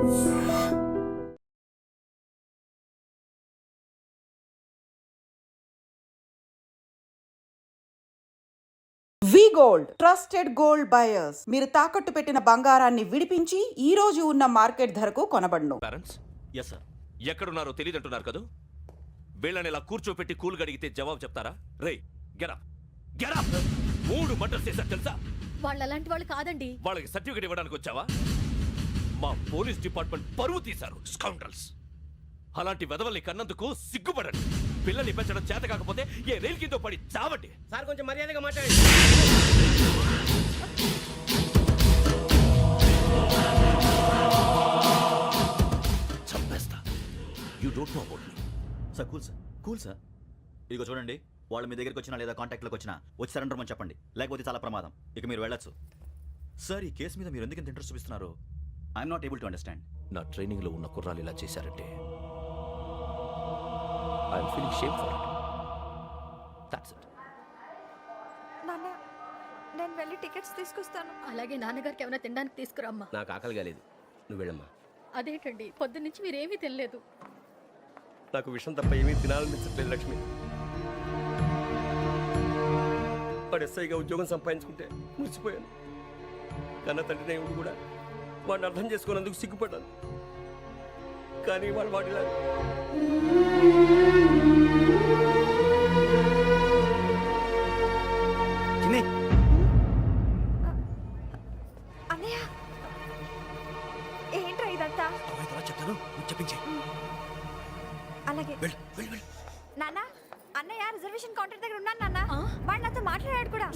వి gold trusted gold buyers. మీరు తాకట్టు పెట్టిన బంగారాన్ని విడిపించి ఈ రోజు ఉన్న మార్కెట్ ధరకు కొనబడును. Parents, yes sir. ఎక్కడున్నారో తెలియదంటున్నారు కదా. వీళ్ళని ఇలా కూర్చోపెట్టి కూల్ గడిగితే జవాబు చెప్తారా? రేయ్, గెటప్ గెటప్. 3 మర్డర్స్ చేశారు తెలుసా? వాళ్ళు అలాంటి వాళ్ళు కాదండి. వాళ్ళకి సర్టిఫికేట్ ఇవ్వడానికి వచ్చావా? మా పోలీస్ డిపార్ట్మెంట్ పరువు తీశారు స్కౌండ్రల్స్. అలాంటి వెధవల్ని కన్నందుకు సిగ్గుపడండి. పిల్లల్ని పెంచడం చేత కాకపోతే ఏ రైలు కింద పడి చావండి. సార్ కొంచెం మర్యాదగా మాట్లాడండి. చంపేస్తా. You don't know about me. Sir cool sir. ఇదిగో చూడండి, వాళ్ళు మీ దగ్గరికి వచ్చినా లేదా కాంటాక్ట్లోకి వచ్చినా వచ్చి సరెండర్ అని చెప్పండి, లేకపోతే చాలా ప్రమాదం. ఇక మీరు వెళ్ళొచ్చు. సార్, ఈ కేసు మీద మీరు ఎందుకు ఇంత ఇంట్రెస్ట్ చూపిస్తున్నారు? I'm not able to understand. నా ట్రైనింగ్లో ఉన్న కుర్రాలు ఇలా చేశారంటే I'm feeling shame for it. That's it. నాన్న, నేను వెళ్ళి టికెట్స్ తీసుకొస్తాను. అలాగే నాన్నగారికి ఏమైనా తినడానికి తీసుకురామ్మా. నాకు ఆకలి కాలేదు, నువ్వు వెళ్ళమ్మా. అదేంటండి, పొద్దున్నుంచి మీరేమీ తినలేదు. నాకు విషయం తప్ప ఏమీ తినాలనిపించట్లేదు లక్ష్మి. వాడు ఎస్ఐగా ఉద్యోగం సంపాదించుకుంటే మురిసిపోయాను. కన్న తండ్రి ఉండి కూడా వాడిని అర్థం చేసుకున్నందుకు సిగ్గుపడ్డాను. కానీ వాడిలా అన్నయ్య, ఏంట్రా ఇదంతా? చెప్తాను, చెప్పించే. అలాగే నాన్న, అన్నయ్య రిజర్వేషన్ కౌంటర్ దగ్గర ఉన్నాను నాన్న. వాడు నాతో మాట్లాడాడు కూడా.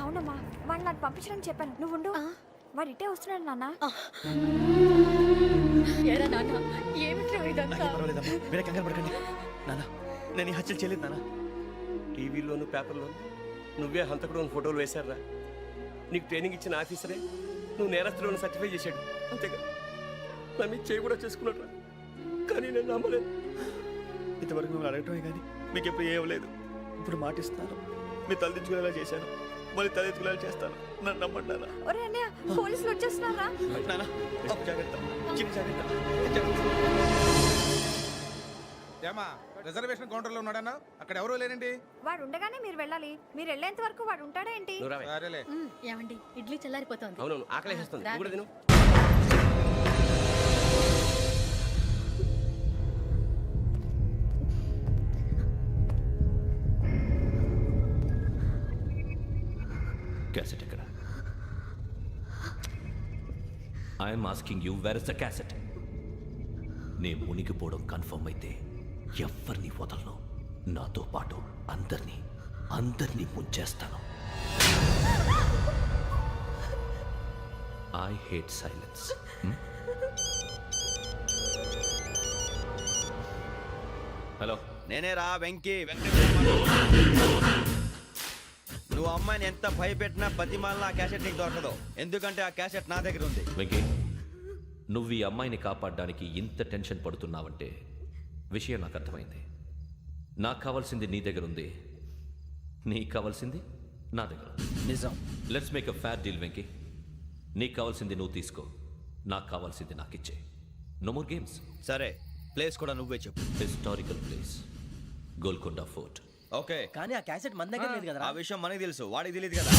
అవునమ్మా, వాడు నాకు పంపించడానికి చెప్పాను. నువ్వు ఉండు, వాడు ఇటే వస్తున్నాడు నాన్న. ఏరా నాన్న, ఏమిట్రా ఇదంతా? మీరే కంగారు పడకండి నాన్న, నేను ఈ హత్యలు చేయలేదు నాన్న. టీవీలోను పేపర్లోను నువ్వే హంతకుడు ఫోటోలు వేశారా? నీకు ట్రైనింగ్ ఇచ్చిన ఆఫీసరే నువ్వు నేరస్తులను సర్టిఫై చేశాడు. అంతేగా నా మీద చేయి కూడా చేసుకున్నాడు. కానీ నేను నమ్మలేదు. ఇంతవరకు మిమ్మల్ని అడగటమే కానీ మీకు ఎప్పుడు ఏమలేదు. ఇప్పుడు మాటిస్తాను, మీ తలదించుకునేలా చేశాను, మళ్ళీ తలెత్తుకునేలా చేస్తాను. నన్ను నమ్మండి నాన్న. ఒరే అన్నయ్య, పోలీసులు వచ్చేస్తున్నారా? నాన్న, జాగ్రత్త, చిన్న జాగ్రత్త. ఏమా, రిజర్వేషన్ కౌంటర్లో ఉన్నాడన్నా? అక్కడ ఎవరూ లేనండి. వాడు ఉండగానే మీరు వెళ్ళాలి. మీరు వెళ్ళేంత వరకు వాడు ఉంటాడా ఏంటి? సరేలే. ఏమండి, ఇడ్లీ చల్లారిపోతుంది. అవును, ఆకలేస్తుంది. నువ్వు కూడా తిను. క్యాసెట్ ఎక్కడ? I'm asking you, where is the cassette? నే మునిగిపోవడం కన్ఫర్మ్ అయితే ఎవరిని వదలను. నాతో పాటు అందరినీ ముంచేస్తాను. I hate silence. హలో, నేనేరా వెంకీ. నువ్వు అమ్మాయిని ఎంత భయపెట్టినా బతిమాలినా ఆ క్యాసెట్ నీకు దొరకదు. ఎందుకంటే ఆ క్యాసెట్ నా దగ్గర ఉంది. వెంకీ, నువ్వు ఈ అమ్మాయిని కాపాడడానికి ఇంత టెన్షన్ పడుతున్నావంటే విషయం నాకు అర్థమైంది. నాకు కావాల్సింది నీ దగ్గర ఉంది, నీకు కావాల్సింది నా దగ్గర. నిజం. Let's make a fair deal Venky. నీకు కావాల్సింది నువ్వు తీసుకో, నాకు కావాల్సింది నాకు ఇచ్చే. No more games. సరే, ప్లేస్ కూడా నువ్వే చెప్పు. Historical place, Golconda fort. Okay, కానీ ఆ క్యాసెట్ మన దగ్గర లేదు కదా. ఆ విషయం మనకి తెలుసు, వాడికి తెలియదు కదా.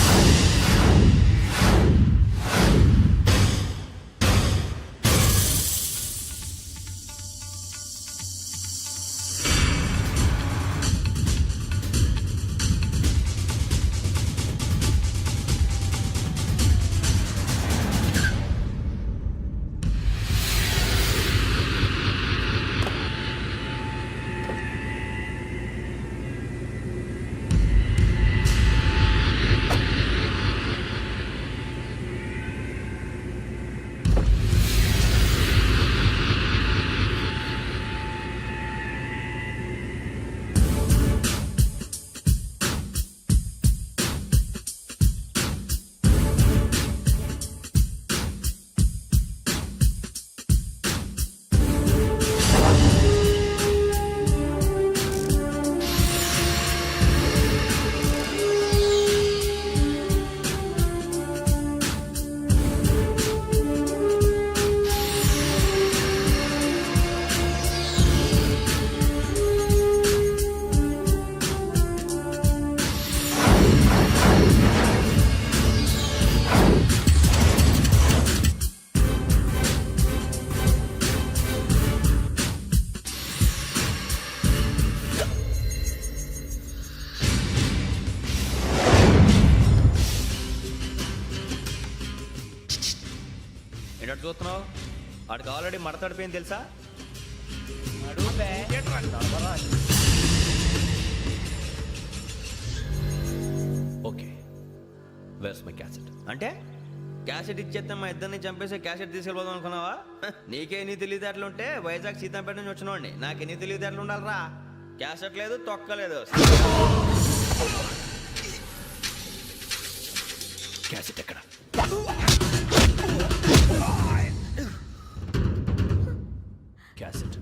వాడికి ఆల్రెడీ మడతడిపోయింది తెలుసా? Okay, where's my cassette? అంటే క్యాసెట్ ఇచ్చేస్తే మా ఇద్దరిని చంపేసి క్యాసెట్ తీసుకెళ్ళిపోదాం అనుకున్నావా? నీకే ఎన్ని తెలివితేటలు ఉంటే వైజాగ్ సీతంపేట నుంచి వచ్చినవాడిని నాకు ఎన్ని తెలివితేటలు ఉండాలిరా? క్యాసెట్ లేదు, తొక్కలేదు. క్యాసెట్ ఎక్కడ? Cassette,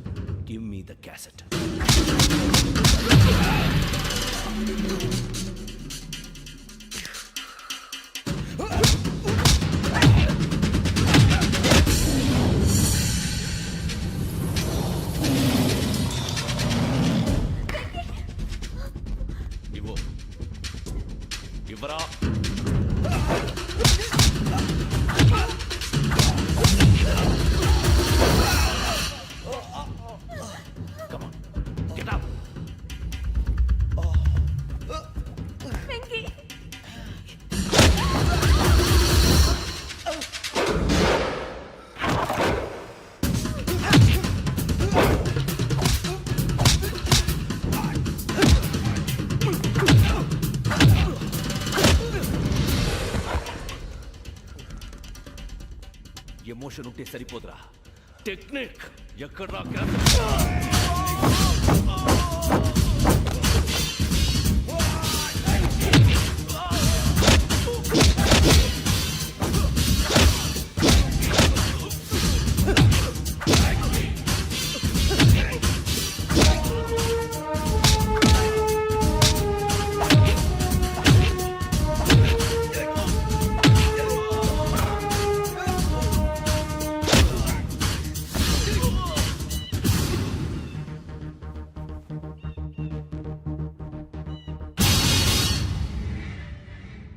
give me the cassette. ఇవ్వు, ఇవ్వరా. Come on, get up. Emotion ఉంటే సరిపోదురా, టెక్నిక్ ఎక్కడ్రా?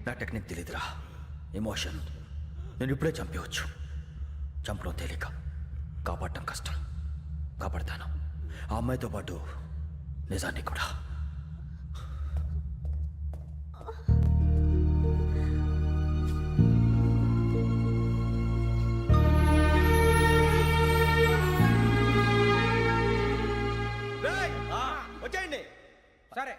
నా టెక్నిక్ తెలీదురా, ఎమోషన్. నేను ఇప్పుడే చంపేయచ్చు. చంపడం తేలిక, కాపాడటం కష్టం. కాపాడతాను ఆ అమ్మాయితో పాటు నిజాన్ని కూడా. వచ్చేయండి. సరే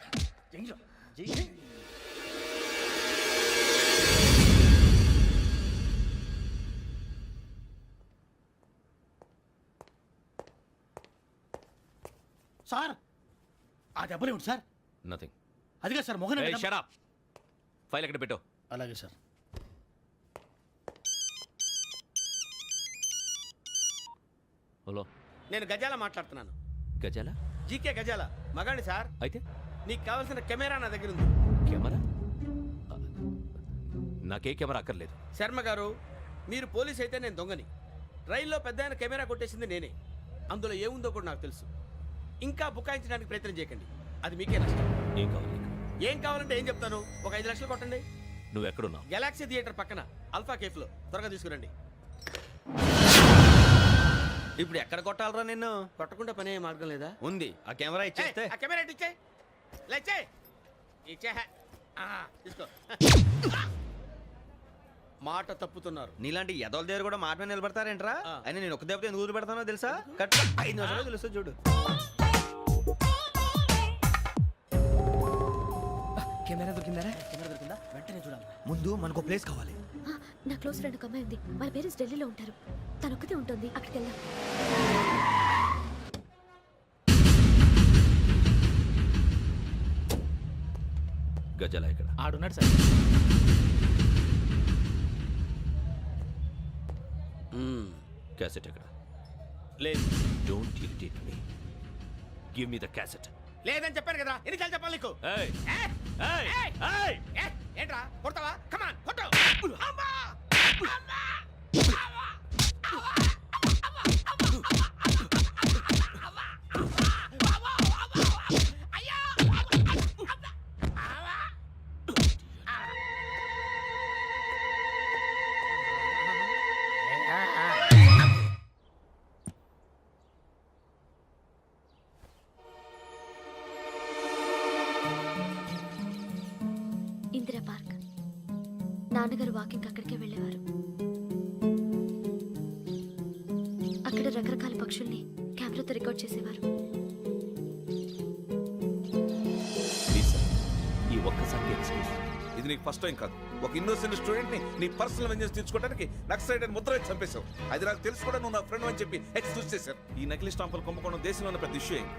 సార్, ఆ దెబ్బలేమిటి సార్? నథింగ్. అదిగా సార్ మొహన్ షట్ అప్. ఫైల్ ఎక్కడ పెట్టు? అలాగే సార్. హలో, నేను గజాల మాట్లాడుతున్నాను. గజాల? జీకే గజాల మగాండి సార్. అయితే నీకు కావాల్సిన కెమెరా నా దగ్గర ఉంది. కెమెరా? నాకే కెమెరా అక్కర్లేదు. శర్మ గారు, మీరు పోలీస్ అయితే నేను దొంగని. రైల్లో పెద్ద ఆయన కెమెరా కొట్టేసింది నేనే. అందులో ఏముందో కూడా నాకు తెలుసు. ఇంకా బుకాయించడానికి ప్రయత్నం చేయకండి, అది మీకే నష్టం. ఏం కావాలి నీకు? ఏం కావాలంటే ఏం చెప్తాను. ఒక 5 లక్షలు కొట్టండి. నువ్వు ఎక్కడున్నావు? గెలాక్సీ థియేటర్ పక్కన అల్ఫా కేఫ్లో. త్వరగా తీసుకురండి. ఇప్పుడు ఎక్కడ కొట్టాలరా నిన్ను? కొట్టకుండా పనే మార్గం లేదా? ఉంది, ఆ కెమెరా ఇచ్చేస్తే. ఆ కెమెరా ఇచ్చే లేచే ఇచ్చే. తీసుకో. మాట తప్పుతున్నారు. నీలాంటి ఎదల దగ్గర కూడా మాట మీద నిలబడతారేంట్రా? ఆ. అయినా నేను ఒక దెబ్బతో ఎందుకు పెడతానో తెలుసా? కట్ 5 నిమిషాలు తెలుసు చూడు. కెమెరా దొరికిందా? వెంటనే చూడాలి. ముందు మనకు ప్లేస్ కావాలి. నా క్లోజ్ ఫ్రెండ్ ఒక అమ్మాయి ఉంది. వాళ్ళ పేరెంట్స్ ఢిల్లీలో ఉంటారు. తను ఒక్కతే ఉంటుంది. అక్కడికి వెళ్దాం. గజాల ఎక్కడ? ఆడున్నాడు సార్. క్యాసెట్ ఎక్కడ? లేదు. Don't irritate me. Give me the cassette. లేదని చెప్పాను కదా, ఎన్నిసార్లు చెప్పాలి నీకు? ఏయ్ ఏ? ఏయ్ ఏయ్! ఏయ్! ఏ? ఏంట్రా కొడతావా? కమాన్ కొట్టు. అమ్మా! అమ్మా! ఇందిరా పార్క్. నాన్నగారు వాకింగ్ అక్కడికే వెళ్ళేవారు. అక్కడ రకరకాల పక్షుల్ని కెమెరాతో రికార్డ్ చేసేవారు. ప్లీజ్ సార్, ఈ ఒక్కసారి ఎక్స్క్యూజ్. ఇది నీకు ఫస్ట్ టైం కాదు. ఒక ఇన్నోసెంట్ స్టూడెంట్ ని నీ పర్సనల్ వెంజెన్స్ తీర్చుకోవడానికి నక్సలైట్ అని ముద్ర వేసి చంపేశావు. అది నాకు తెలుసు కూడా నువ్వు నా ఫ్రెండ్ అని చెప్పి ఎక్స్క్యూజ్ చేశారు. ఈ నకిలీ స్టాంపులు కుంభకోణం దేశంలో ఉన్న పెద్ద ఇష్యూ అయింది.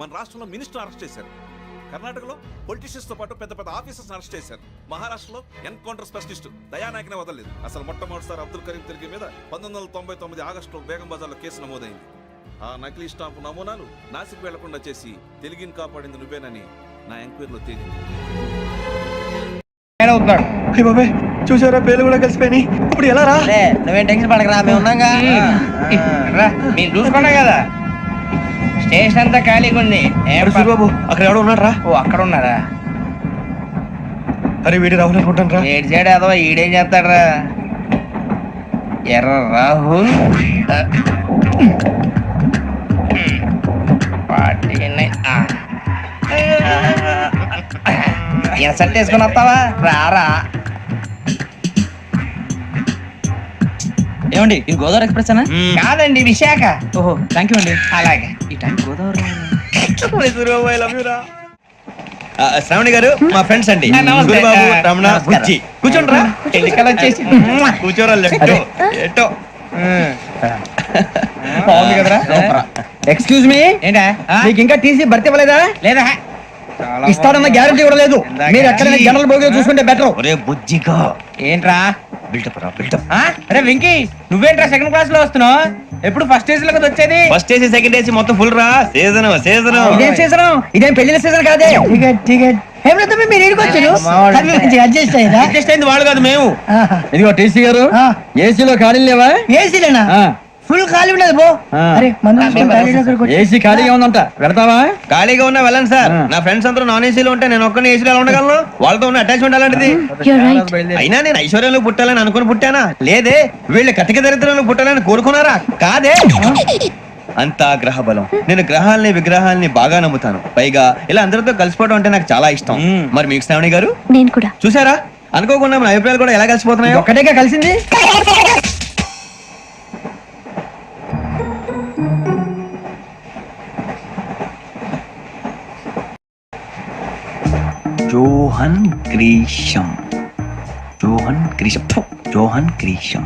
మన రాష్ట్రంలో మినిస్టర్ అరెస్ట్ చేశారు. కర్ణాటకలో పొలిటీషియన్స్ తో పాటు పెద్ద పెద్ద ఆఫీసర్స్ అరెస్ట్ చేశారు. మహారాష్ట్రలో ఎన్కౌంటర్ స్పెషలిస్ట్ దయానాయకనే వదలలేదు. అసలు మొట్టమొదటిసారి అబ్దుల్ కరీం తిరిగి మీద 1999 ఆగస్టులో బేగం బజార్లో కేసు నమోదైంది. ఆ నకిలీ స్టాంపు నమూనాలు నాసిక్ వెళ్లకుండా చేసి తెలుగుని కాపాడింది నువ్వేనని నా ఎంక్వైరీలో తేలింది. చూసారా, పేర్లు కూడా కలిసిపోయి. ఇప్పుడు ఎలా రా? నువ్వేం టెన్షన్ పడకరా, మేము ఉన్నాగా. మీరు చూసుకున్నా కదా, స్టేషన్ అంతా ఖాళీగా ఉంది. బాబు అక్కడ ఎవడో ఉన్నాడు రా. ఓ అక్కడ ఉన్నారా? అరే వీడి రాహుల్ అనుకుంటాను రా. ఏడు సైడ్ అదో ఈడేం చేస్తాడరా? ఎర్ర రాహుల్ సెట్ వేసుకుని వస్తావా? రారా. ఏమండి ఇది గోదావరి ఎక్స్ప్రెస్ అనా? కాదండి, విశాఖ. ఓహో థ్యాంక్ యూ అండి. అలాగే. ఈ టైం గోదావరి శ్రావణి గారు మా ఫ్రెండ్స్ అండి. నమస్తే. గురుబాబు, రమణ, నమస్కారం. బుజ్జి. కూర్చోండి రా. ఎన్నికలు వచ్చేసి కూర్చోరా. లెట్టో ఎట్టో. బాగుంది కదరా? ఎక్స్క్యూజ్ మీ, ఏంటా? మీకు ఇంకా టీసీ భర్తీ ఇవ్వలేదా? లేదా ఇస్తారన్న గ్యారంటీ కూడా లేదు. మీరు ఎక్కడైనా జనరల్ బోగిలో చూసుకుంటే బెటర్. ఒరే బుజ్జిగా ఏంట్రా? బిల్డప్ రా, బిల్డప్. అరే వెంకీ, నువ్వేంట్రా సెకండ్ క్లాస్ లో వస్తున్నావు? ఎప్పుడు ఫస్ట్ ఏసీ లో కదా వచ్చేది? ఫస్ట్ ఏసీ సెకండ్ ఏసీ మొత్తం ఫుల్ రా. Season season. ఇదేం సీజన్? ఇదేం పెళ్లిన సీజన్ కాదే. టికెట్ టికెట్ మీరు ఇడికొచ్చారు. అడ్జస్ట్ అయ్యిందా? అడ్జస్ట్ అయింది వాళ్ళు కాదు, మేము. ఇదిగో టీసీ గారు, ఏసీలో ఖాళీ లేవా? ఏసీలేనా? ఫుల్ ఖాళీ ఉండదు బో. అరే ఏసీ ఖాళీగా ఉందంట, వెళ్తావా? ఖాళీగా ఉన్నా వెళ్ళండి సార్. నా ఫ్రెండ్స్ అందరూ నాన్ ఏసీలో ఉంటే నేను ఒక్కనే ఏసీలో ఎలా ఉండగలను? వాళ్ళతో ఉన్న అటాచ్మెంట్ అలాంటిది. You're right. అయినా నేను ఐశ్వర్యంలో పుట్టాలని అనుకుని పుట్టానా? లేదే. వీళ్ళ కటిక దరిద్రంలో పుట్టాలని కోరుకున్నారా? కాదే. అంతా గ్రహ బలం. నేను గ్రహాలని విగ్రహాలని బాగా నమ్ముతాను. పైగా ఇలా అందరితో కలిసిపోవడం అంటే నాకు చాలా ఇష్టం. మరి మీకు శ్రావణి గారు? నేను కూడా. చూసారా, అనుకోకుండా మన అభిప్రాయాలు కూడా ఎలా కలిసిపోతున్నాయో. ఒక్కటేగా కలిసింది. Johan Grisham. Johan Grisham. ఫు, Johan Grisham.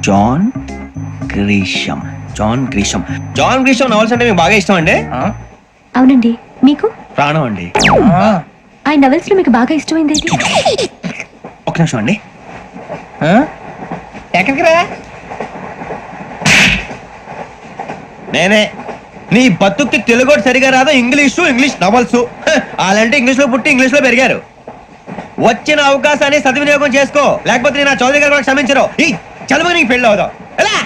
John Grisham. John Grisham. John Grisham novels అంటే మీకు బాగా ఇష్టం అండి? అవునండి. మీకు? ప్రాణం అండి. ఆ నవెల్స్ లో మీకు బాగా ఇష్టమైంది ఏంటి? ఒక నిమిషం అండి. ఎక్కడికి రా? నేనే. నీ బతుక్కి తెలుగు కూడా సరిగా రాదు, ఇంగ్లీష్ నవల్స్. అలాంటి ఇంగ్లీష్ లో పుట్టి ఇంగ్లీష్ లో పెరిగారు. వచ్చిన అవకాశాన్ని సద్వినియోగం చేసుకో, లేకపోతే నేను నా చౌదరి గారు కూడా క్షమించరు. ఈ చదువు నీకు పెళ్ళి అవుదాం. ఎలా?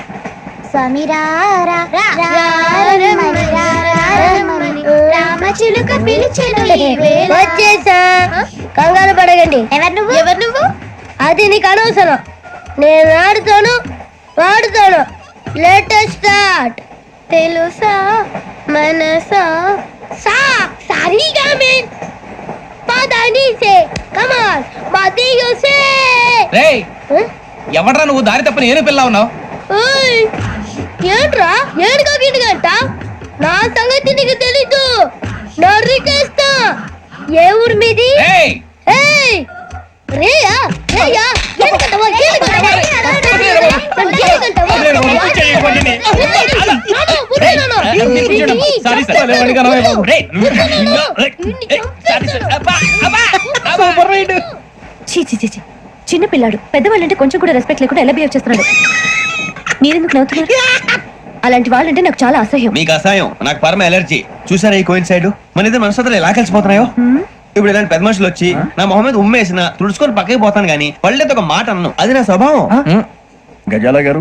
వచ్చేసా, కంగారు పడగండి. ఎవరు నువ్వు? అది నీకు అనవసరం. నేను ఆడుతాను, వాడుతాను. Latest start. తెలుసా మనసా సా సారీగా మెన్ పదని సే కమాన్ మదియో సే. రేయ్, ఎవడ్రా నువ్వు? దారి తప్పని ఏను పిల్ల ఉన్నావు? ఓయ్ ఏంట్రా ఏడుగా గిడుగంట? నా సంగతి నీకు తెలీదు. నరికేస్తా. ఏ ఊరు మీది? రేయ్, ఏయ్ రేయా రేయా ఏడుగంటవా ఏడుగంటవా చిన్న పిల్లాడు పెద్దవాళ్ళంటే కొంచెం కూడా రెస్పెక్ట్ లేకుండా ఎలా బిహేవ్ చేస్తున్నాడు. మీరెందుకు నవ్వుతున్నారు? అలాంటి వాళ్ళంటే నాకు చాలా అసహ్యం. మీకు అసహాయం, నాకు పరమ ఎలర్జీ. చూసారా ఈ కోయిన్ సైడ్? మన ఇద్దరు మనసులు ఎలా కలిసిపోతున్నాయో. ఇప్పుడు ఇలాంటి పెద్ద మనుషులు వచ్చి నా మొహం మీద ఉమ్మేసిన తుడుచుకొని పక్కకి పోతాను గానీ వాళ్ళతో ఒక మాట అన్ను. అది నా స్వభావం. గజాల గారు,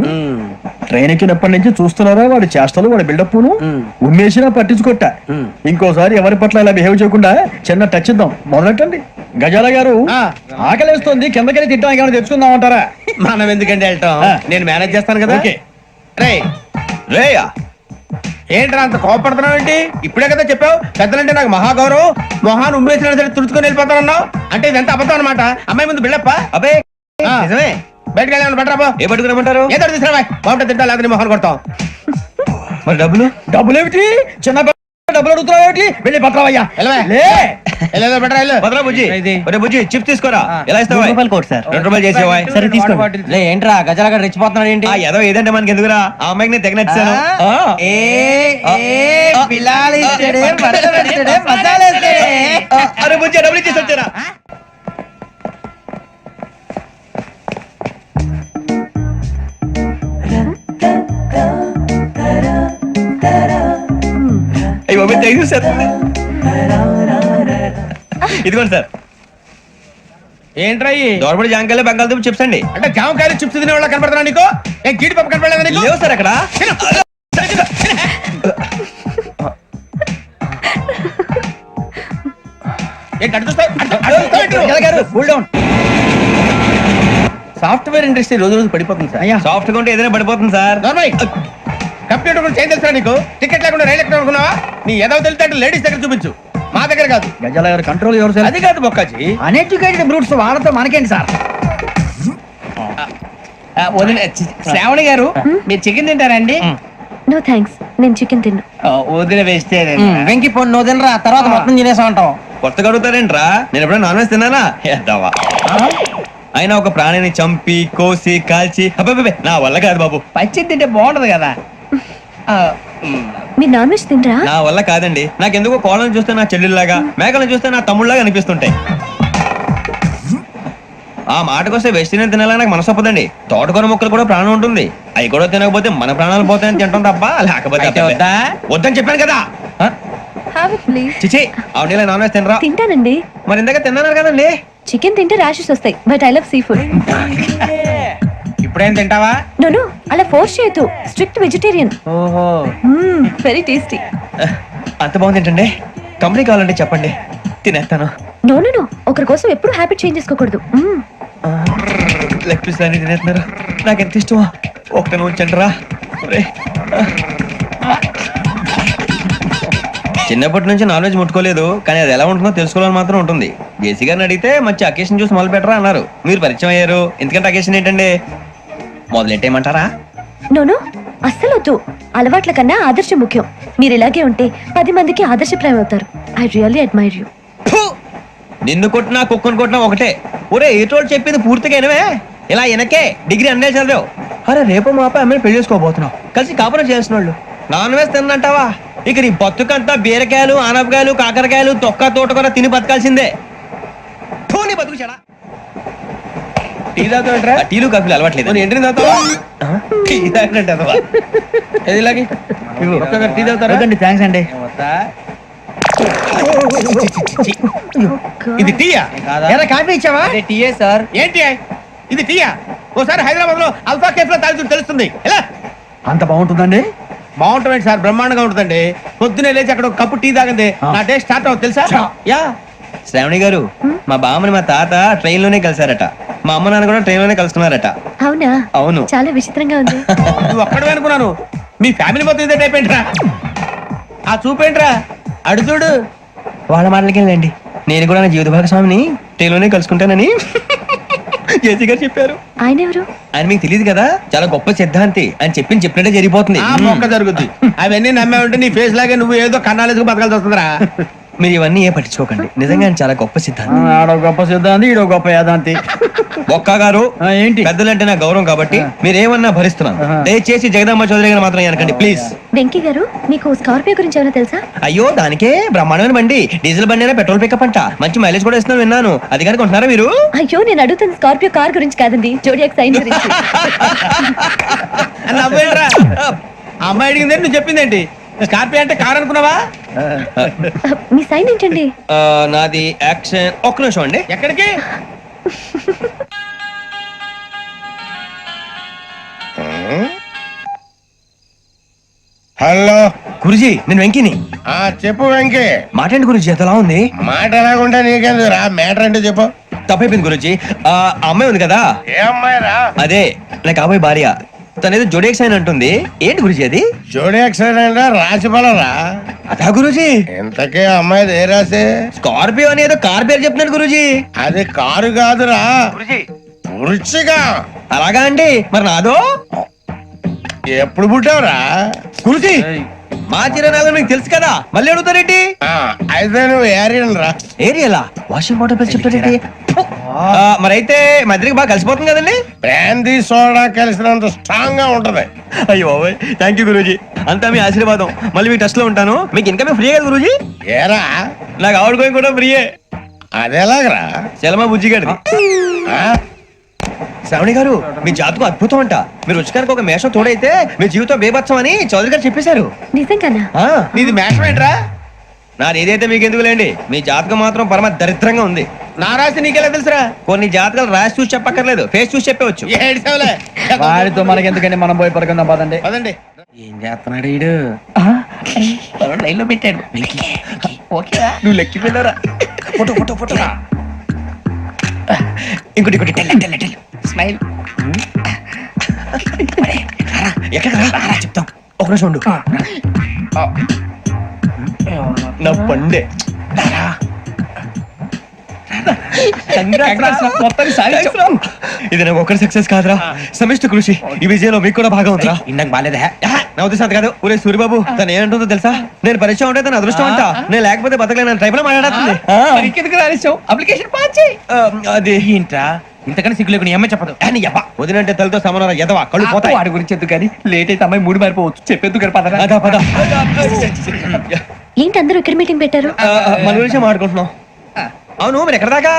ట్రైన్ ఎక్కినప్పటి నుంచి చూస్తున్నారా వాడి చేష్టలు, వాడి బిల్డప్ ఉమ్మేసినా పట్టించుకోట. ఇంకోసారి ఎవరి పట్ల ఇలా బిహేవ్ చేయకుండా చిన్న టచ్ ఇద్దాం. మొదలెట్టండి. గజాల గారు, ఆకలేస్తుంది, కిందకెళ్ళి తింటాం, ఏమైనా తెచ్చుకుందాం అంటారా? మనం ఎందుకంటే వెళ్తాం, నేను మేనేజ్ చేస్తాను కదా. ఓకే. రేయా, ఏంట్రా అంత కోపడుతున్నావు ఏంటి? ఇప్పుడే కదా చెప్పావు పెద్దలంటే నాకు మహాగౌరవం, మొహాన్ని ఉమ్మేసిన సరే తుడుచుకొని వెళ్ళిపోతానన్నావు. అంటే ఇదంతా అబద్ధం అనమాట. అమ్మాయి ముందు బిల్డప్ప? అబ్బే నిజమే. బయటకు వెళ్ళాను బట్రా ఏ పట్టుకురమ్మంటారు? ఏదో తీసుకురా బాగుంటుంది తింటా లేదా మొహన్ కొడతాం. మరి డబ్బులు? డబ్బులు ఏమిటి చిన్న డబ్బులు అడుగుతున్నావు ఏమిటి? వెళ్ళి పట్టరావయ్యా. వెళ్ళేదో బట్రా వెళ్ళు. భద్రా బుజ్జి, ఒరే బుజ్జి చిప్స్ తీసుకోరా. ఎలా ఇస్తావా? సార్ 2 రూపాయలు చేసేవా? సరే తీసుకోండి. ఏంట్రా గజలగా రెచ్చిపోతున్నాడు ఏంటి? ఏదో ఏదంటే మనకి ఎందుకురా, ఆ అమ్మాయికి నేను తెగ నచ్చాను. అరే బుజ్జి డబ్బులు ఇచ్చేసి వచ్చారా? అయ్యి బాబు థ్యాంక్ యూ సార్. ఇదిగోండి సార్. ఏంట్రా దోరబడి జాంకాయలు బంగాళదుంప చిప్స్ అండి. అంటే జామకాయలు చిప్స్ తినే వాళ్ళ కనపడుతున్నా నీకు? ఏ గీడి పప్పు కనపడలేదా నీకు? లేవు సార్ అక్కడ. సాఫ్ట్వేర్ ఇండస్ట్రీ రోజు రోజు పడిపోతుంది సార్. సాఫ్ట్ గా ఉంటే ఏదైనా పడిపోతుంది సార్. కంప్యూటర్ గురించి ఏం తెలుసా నీకు? టికెట్ లేకుండా రైలు ఎక్కడ అనుకున్నావా? నీ ఏదో తెలితే లేడీస్ దగ్గర చూపించు, మా దగ్గర కాదు. గజాల గారు కంట్రోల్ ఎవరు సార్? అది కాదు బొక్కాజీ, అన్ఎడ్యుకేటెడ్ బ్రూట్స్ వాళ్ళతో మనకేంటి సార్? శ్రావణి గారు మీరు చికెన్ తింటారండి? నో థ్యాంక్స్, నేను చికెన్ తిన్ను. వదిన వేస్తే వెంకి పొన్ను నువ్వు తినరా, తర్వాత మొత్తం తినేసా ఉంటాం. కొత్తగా అడుగుతారేంట్రా? నేను ఎప్పుడైనా నాన్ వెజ్ తిన్నానా? ఎద్దావా. అయినా ఒక ప్రాణిని చంపి కోసి కాల్చి అబ్బబ్బబ్బే, నా వల్ల కాదు బాబు. పచ్చి తింటే బాగుంటది కదా. మీరు నాన్ వెజ్ తినరా? నా వల్ల కాదండి. నాకెందుకో కోళ్ళని చూస్తే నా చెల్లెల్లాగా, మేకలను చూస్తే నా తమ్ముళ్ళలాగా అనిపిస్తుంటాయి. ఆ మాటకొస్తే వెస్టిరియన్ తినాలని నాకు మనసు ఒప్పదండి. తోటకూర మొక్కలు కూడా ప్రాణం ఉంటుంది, అవి కూడా తినకపోతే మన ప్రాణాలు పోతాయని తింటాం తప్ప లేకపోతే వద్దని చెప్పాను కదా. Have it please. చిచి అవునీ నాన్ వెజ్ తినరా? తింటానండి. మరి ఇందాక తిన్నాను కదండి. చికెన్ తింటే ర్యాషెస్ వస్తాయి, but I love sea food. ఇప్పుడేం తింటావా? నో అలా ఫోర్స్ చేయొద్దు, స్ట్రిక్ట్ వెజిటేరియన్. ఓహో, వెరీ టేస్టీ. అంత బాగుంది ఏంటండి? కంపెనీ కావాలంటే చెప్పండి, తినేస్తాను. నో ఒకరి కోసం ఎప్పుడు హ్యాబిట్ చేంజ్ చేసుకోకూడదు. లెగ్ పీస్ అన్ని తినేస్తున్నారు, నాకు ఎంత ఇష్టమో. ఒకటి ఉంచండి రా. చిన్నప్పటి నుంచి నాన్ వెజ్ ముట్టుకోలేదు, కానీ అది ఎలా ఉంటుందో తెలుసుకోవాలని మాత్రం ఉంటుంది. జేసీ గారిని అడిగితే మంచి అకేషన్ చూసి మొదలు పెట్టరా అన్నారు. మీరు పరిచయం అయ్యారు, ఎందుకంటే అకేషన్ ఏంటండి? మొదలెట్టేయమంటారా? నో అస్సలు వద్దు. అలవాట్ల కన్నా ఆదర్శం ముఖ్యం. మీరు ఇలాగే ఉంటే 10 మందికి ఆదర్శప్రాయం అవుతారు. I really admire you. నిన్ను కొట్టినా కుక్కను కొట్టినా ఒకటే. ఒరే ఏటోళ్ళు చెప్పింది పూర్తిగా వినవే. ఇలా వెనకే డిగ్రీ అన్నే చదివావు. అరే రేపు మా అబ్బాయి అమ్మని పెళ్లి చేసుకోబోతున్నావు, కలిసి కాపురం చేసిన వాళ్ళు నాన్ వెజ్ తిన్నంటావా? ఇక నీ బతుకంతా బీరకాయలు ఆనపకాయలు కాకరకాయలు తొక్క తోట కూడా తిని బతకాల్సిందే. నీ బతుకు చెడా. టీ తాగుతావేంట్రా? టీలు కాఫీలు అలవాట్లేదు. ఏంటి తాగుతావా? టీ తాగినట్టు అదవా. ఏది ఇలాగే టీ తాగుతారా? థ్యాంక్స్ అండి. ఇది టీయా? కాఫీ ఇచ్చావా? టీయే సార్. ఏంటి ఇది టీయా? ఓసారి హైదరాబాద్ లో అల్ఫా కేఫ్ లో తాగుతూ తెలుస్తుంది. ఎలా అంత బాగుంటుందండి? బాగుంటుంది సార్, బ్రహ్మాండంగా ఉంటుందండి. పొద్దునే లేచి అక్కడ ఒక కప్పు టీ తాగండి, నా డే స్టార్ట్ అవుతుంది తెలుసా? యా శ్రావణి గారు, మా బామ్మని మా తాత ట్రైన్ లోనే కలిసారట, మా అమ్మ నాన్న కూడా ట్రైన్ లోనే కలుసుకున్నారట. అవునా? అవును. చాలా విచిత్రంగా ఉంది. నువ్వు ఒక్కడే అనుకున్నాను, మీ ఫ్యామిలీ మొత్తం ఇదే టైప్ ఏంట్రా? ఆ చూపేంట్రా, అడు చూడు. వాళ్ళ మాటలకి వెళ్ళండి, నేను కూడా నా జీవిత భాగస్వామిని ట్రైన్ లోనే కలుసుకుంటానని జేసీ గారు చెప్పారు. ఆయన ఎవరు? ఆయన మీకు తెలియదు కదా, చాలా గొప్ప సిద్ధాంతి అని చెప్పినట్టే జరిగిపోతుంది. ఆ మొక్క జరుగుద్ది. అవన్నీ నమ్మే ఉంటే నీ ఫేస్ లాగే నువ్వు ఏదో కన్నాలేసుకు బతకాల్సి వస్తుందిరా. మీరు ఇవన్నీ ఏ పట్టించుకోకండి, నిజంగా ఆయన చాలా గొప్ప సిద్ధాంతి. ఆడో గొప్ప సిద్ధాంతి, ఈడో గొప్ప యాదాంతి. ఒక్క గారు ఏంటి? పెద్దలంటే నా గౌరవం కాబట్టి మీరేమన్నా భరిస్తున్నాను. దయచేసి జగదమ్మ చౌదరి గారు మాత్రం అనకండి ప్లీజ్. వెంకీ గారు, మీకు స్కార్పియో గురించి ఏమైనా తెలుసా? అయ్యో దానికే బ్రహ్మాండమైన బండి, డీజిల్ బండి అయినా పెట్రోల్ పికప్ అంట, మంచి మైలేజ్ కూడా ఇస్తున్నాను విన్నాను. అది కానీ కొంటున్నారా మీరు? అయ్యో నేను అడుగుతుంది స్కార్పియో కార్ గురించి కాదండి, జోడియాక్ సైన్ గురించి. నవ్వేంట్రా? ఆ అమ్మాయి అడిగింది నువ్వు చెప్పిందేంటి? స్కార్పియో అంటే కార్ అనుకున్నావా? మీ సైన్ ఏంటండి? నాది యాక్షన్. ఒక్క నిమిషం అండి. ఎక్కడికి? హలో గురుజీ, నేను వెంకిని. చెప్పు వెంకీ. మాటండి గురుజీ, ఎంతలా ఉంది? మాట ఎలాగుంటా నీకెందుకు రా, మ్యాటర్ అంటే చెప్పు. తప్పైపోయింది గురుజీ. ఆ అమ్మాయి ఉంది కదా, ఏ అమ్మాయి రా? అదే నా కాబోయే భార్య. తనేదో జోడేక్స్ అని అంటుంది. ఏంటి గురుజీ అది? జోడి యాక్సిడెంట్ రాసి బలరా? అదా గురుజీ. ఇంతకే అమ్మాయి ఏ రాసి? స్కార్పియో అని ఏదో కార్ పేరు చెప్తున్నాడు గురుజీ. అది కారు కాదురా, వృచ్చిక. అలాగా అండి మరి నాదో ఎప్పుడు పుట్టావురా గురుజీ మా చిరనాలు మీకు తెలుసు కదా మళ్ళీ అడుగుతారేంటి అయితే నువ్వు ఏరియన్ రా. ఏరియలా వాషింగ్ వాటర్ బిల్ చెప్పారేంటి మరైతే మా ఇద్దరికి బాగా కలిసిపోతుంది కదండి బ్రాందీ సోడా కలిసినంత స్ట్రాంగ్ గా ఉంటది. అయ్యో బాబాయ్ థ్యాంక్ యూ గురూజీ అంతా మీ ఆశీర్వాదం మళ్ళీ మీ టచ్ లో ఉంటాను మీకు ఇన్కమ్ ఫ్రీ కదా గురూజీ ఏరా నాకు ఆవిడ గోయింగ్ కూడా ఫ్రీయే అదేలాగరా? చలమా బుజ్జి గారిది ఆ? శ్రావణి గారు మీ జాతకం అద్భుతం అంట మీరు రుచికానికి ఒక మేషం తోడైతే మీ జీవితం బేబత్సం అని చౌదరి గారు చెప్పేశారు నిజంగానా? నీది మేషం ఏంట్రా నాది ఏదైతే మీకు ఎందుకులేండి మీ జాతకం మాత్రం పరమ దరిద్రంగా ఉంది నా రాసి నీకెలా తెలుసురా కొన్ని జాతకాలు రాసి చూసి చెప్పక్కర్లేదు ఫేస్ చూసి చెప్పవచ్చు ఏడ్చావులే. వాడితో మనకి ఎందుకండి మనం పోయి పడుకుందాం పదండి. పదండి. ఏం చేస్తున్నాడు వీడు లైన్ లో పెట్టాడు ఓకేరా నువ్వు లెక్కిపోయినారా ఫోటో ఫోటో ఫోటో ఇంకోటి ఇంకోటి టెల్ స్మైల్ ఎక్కడ చెప్తాం ఒక నిమిషం ఉండు నా పండే ఇది నాకు ఒకరి సక్సెస్ కాదురా సమిష్టి కృషి ఈ విజయంలో మీకు కూడా భాగం ఉందిరా ఇందాక బాగాలేదా నా ఉద్దేశం అంత కాదు ఊరే సూర్యబాబు తను ఏమంటుందో తెలుసా నేను పరిచయం ఉంటే తన అదృష్టం అంట నేను లేకపోతే బతకలేను ట్రైబ్ లో మాట్లాడుతుంది ఇంకెందుకు రాలేసావు అప్లికేషన్ పాస్ చేయి అది ఏంట్రా ఇంతకన్నా సిగ్గు లేకుండా ఏమై చెప్పదు వదినంటే తలతో సమానం ఎదవా కళ్ళు పోతాయి వాడి గురించి ఎందుకు కానీ లేట్ అయితే అమ్మాయి మూడు మారిపోవచ్చు చెప్పేందుకు కానీ పదరా అదా పద ఏంటి అందరూ ఇక్కడ మీటింగ్ పెట్టారు? మన గురించి మాట్లాడుకుంటున్నాం అవును మీరు ఎక్కడ దాకా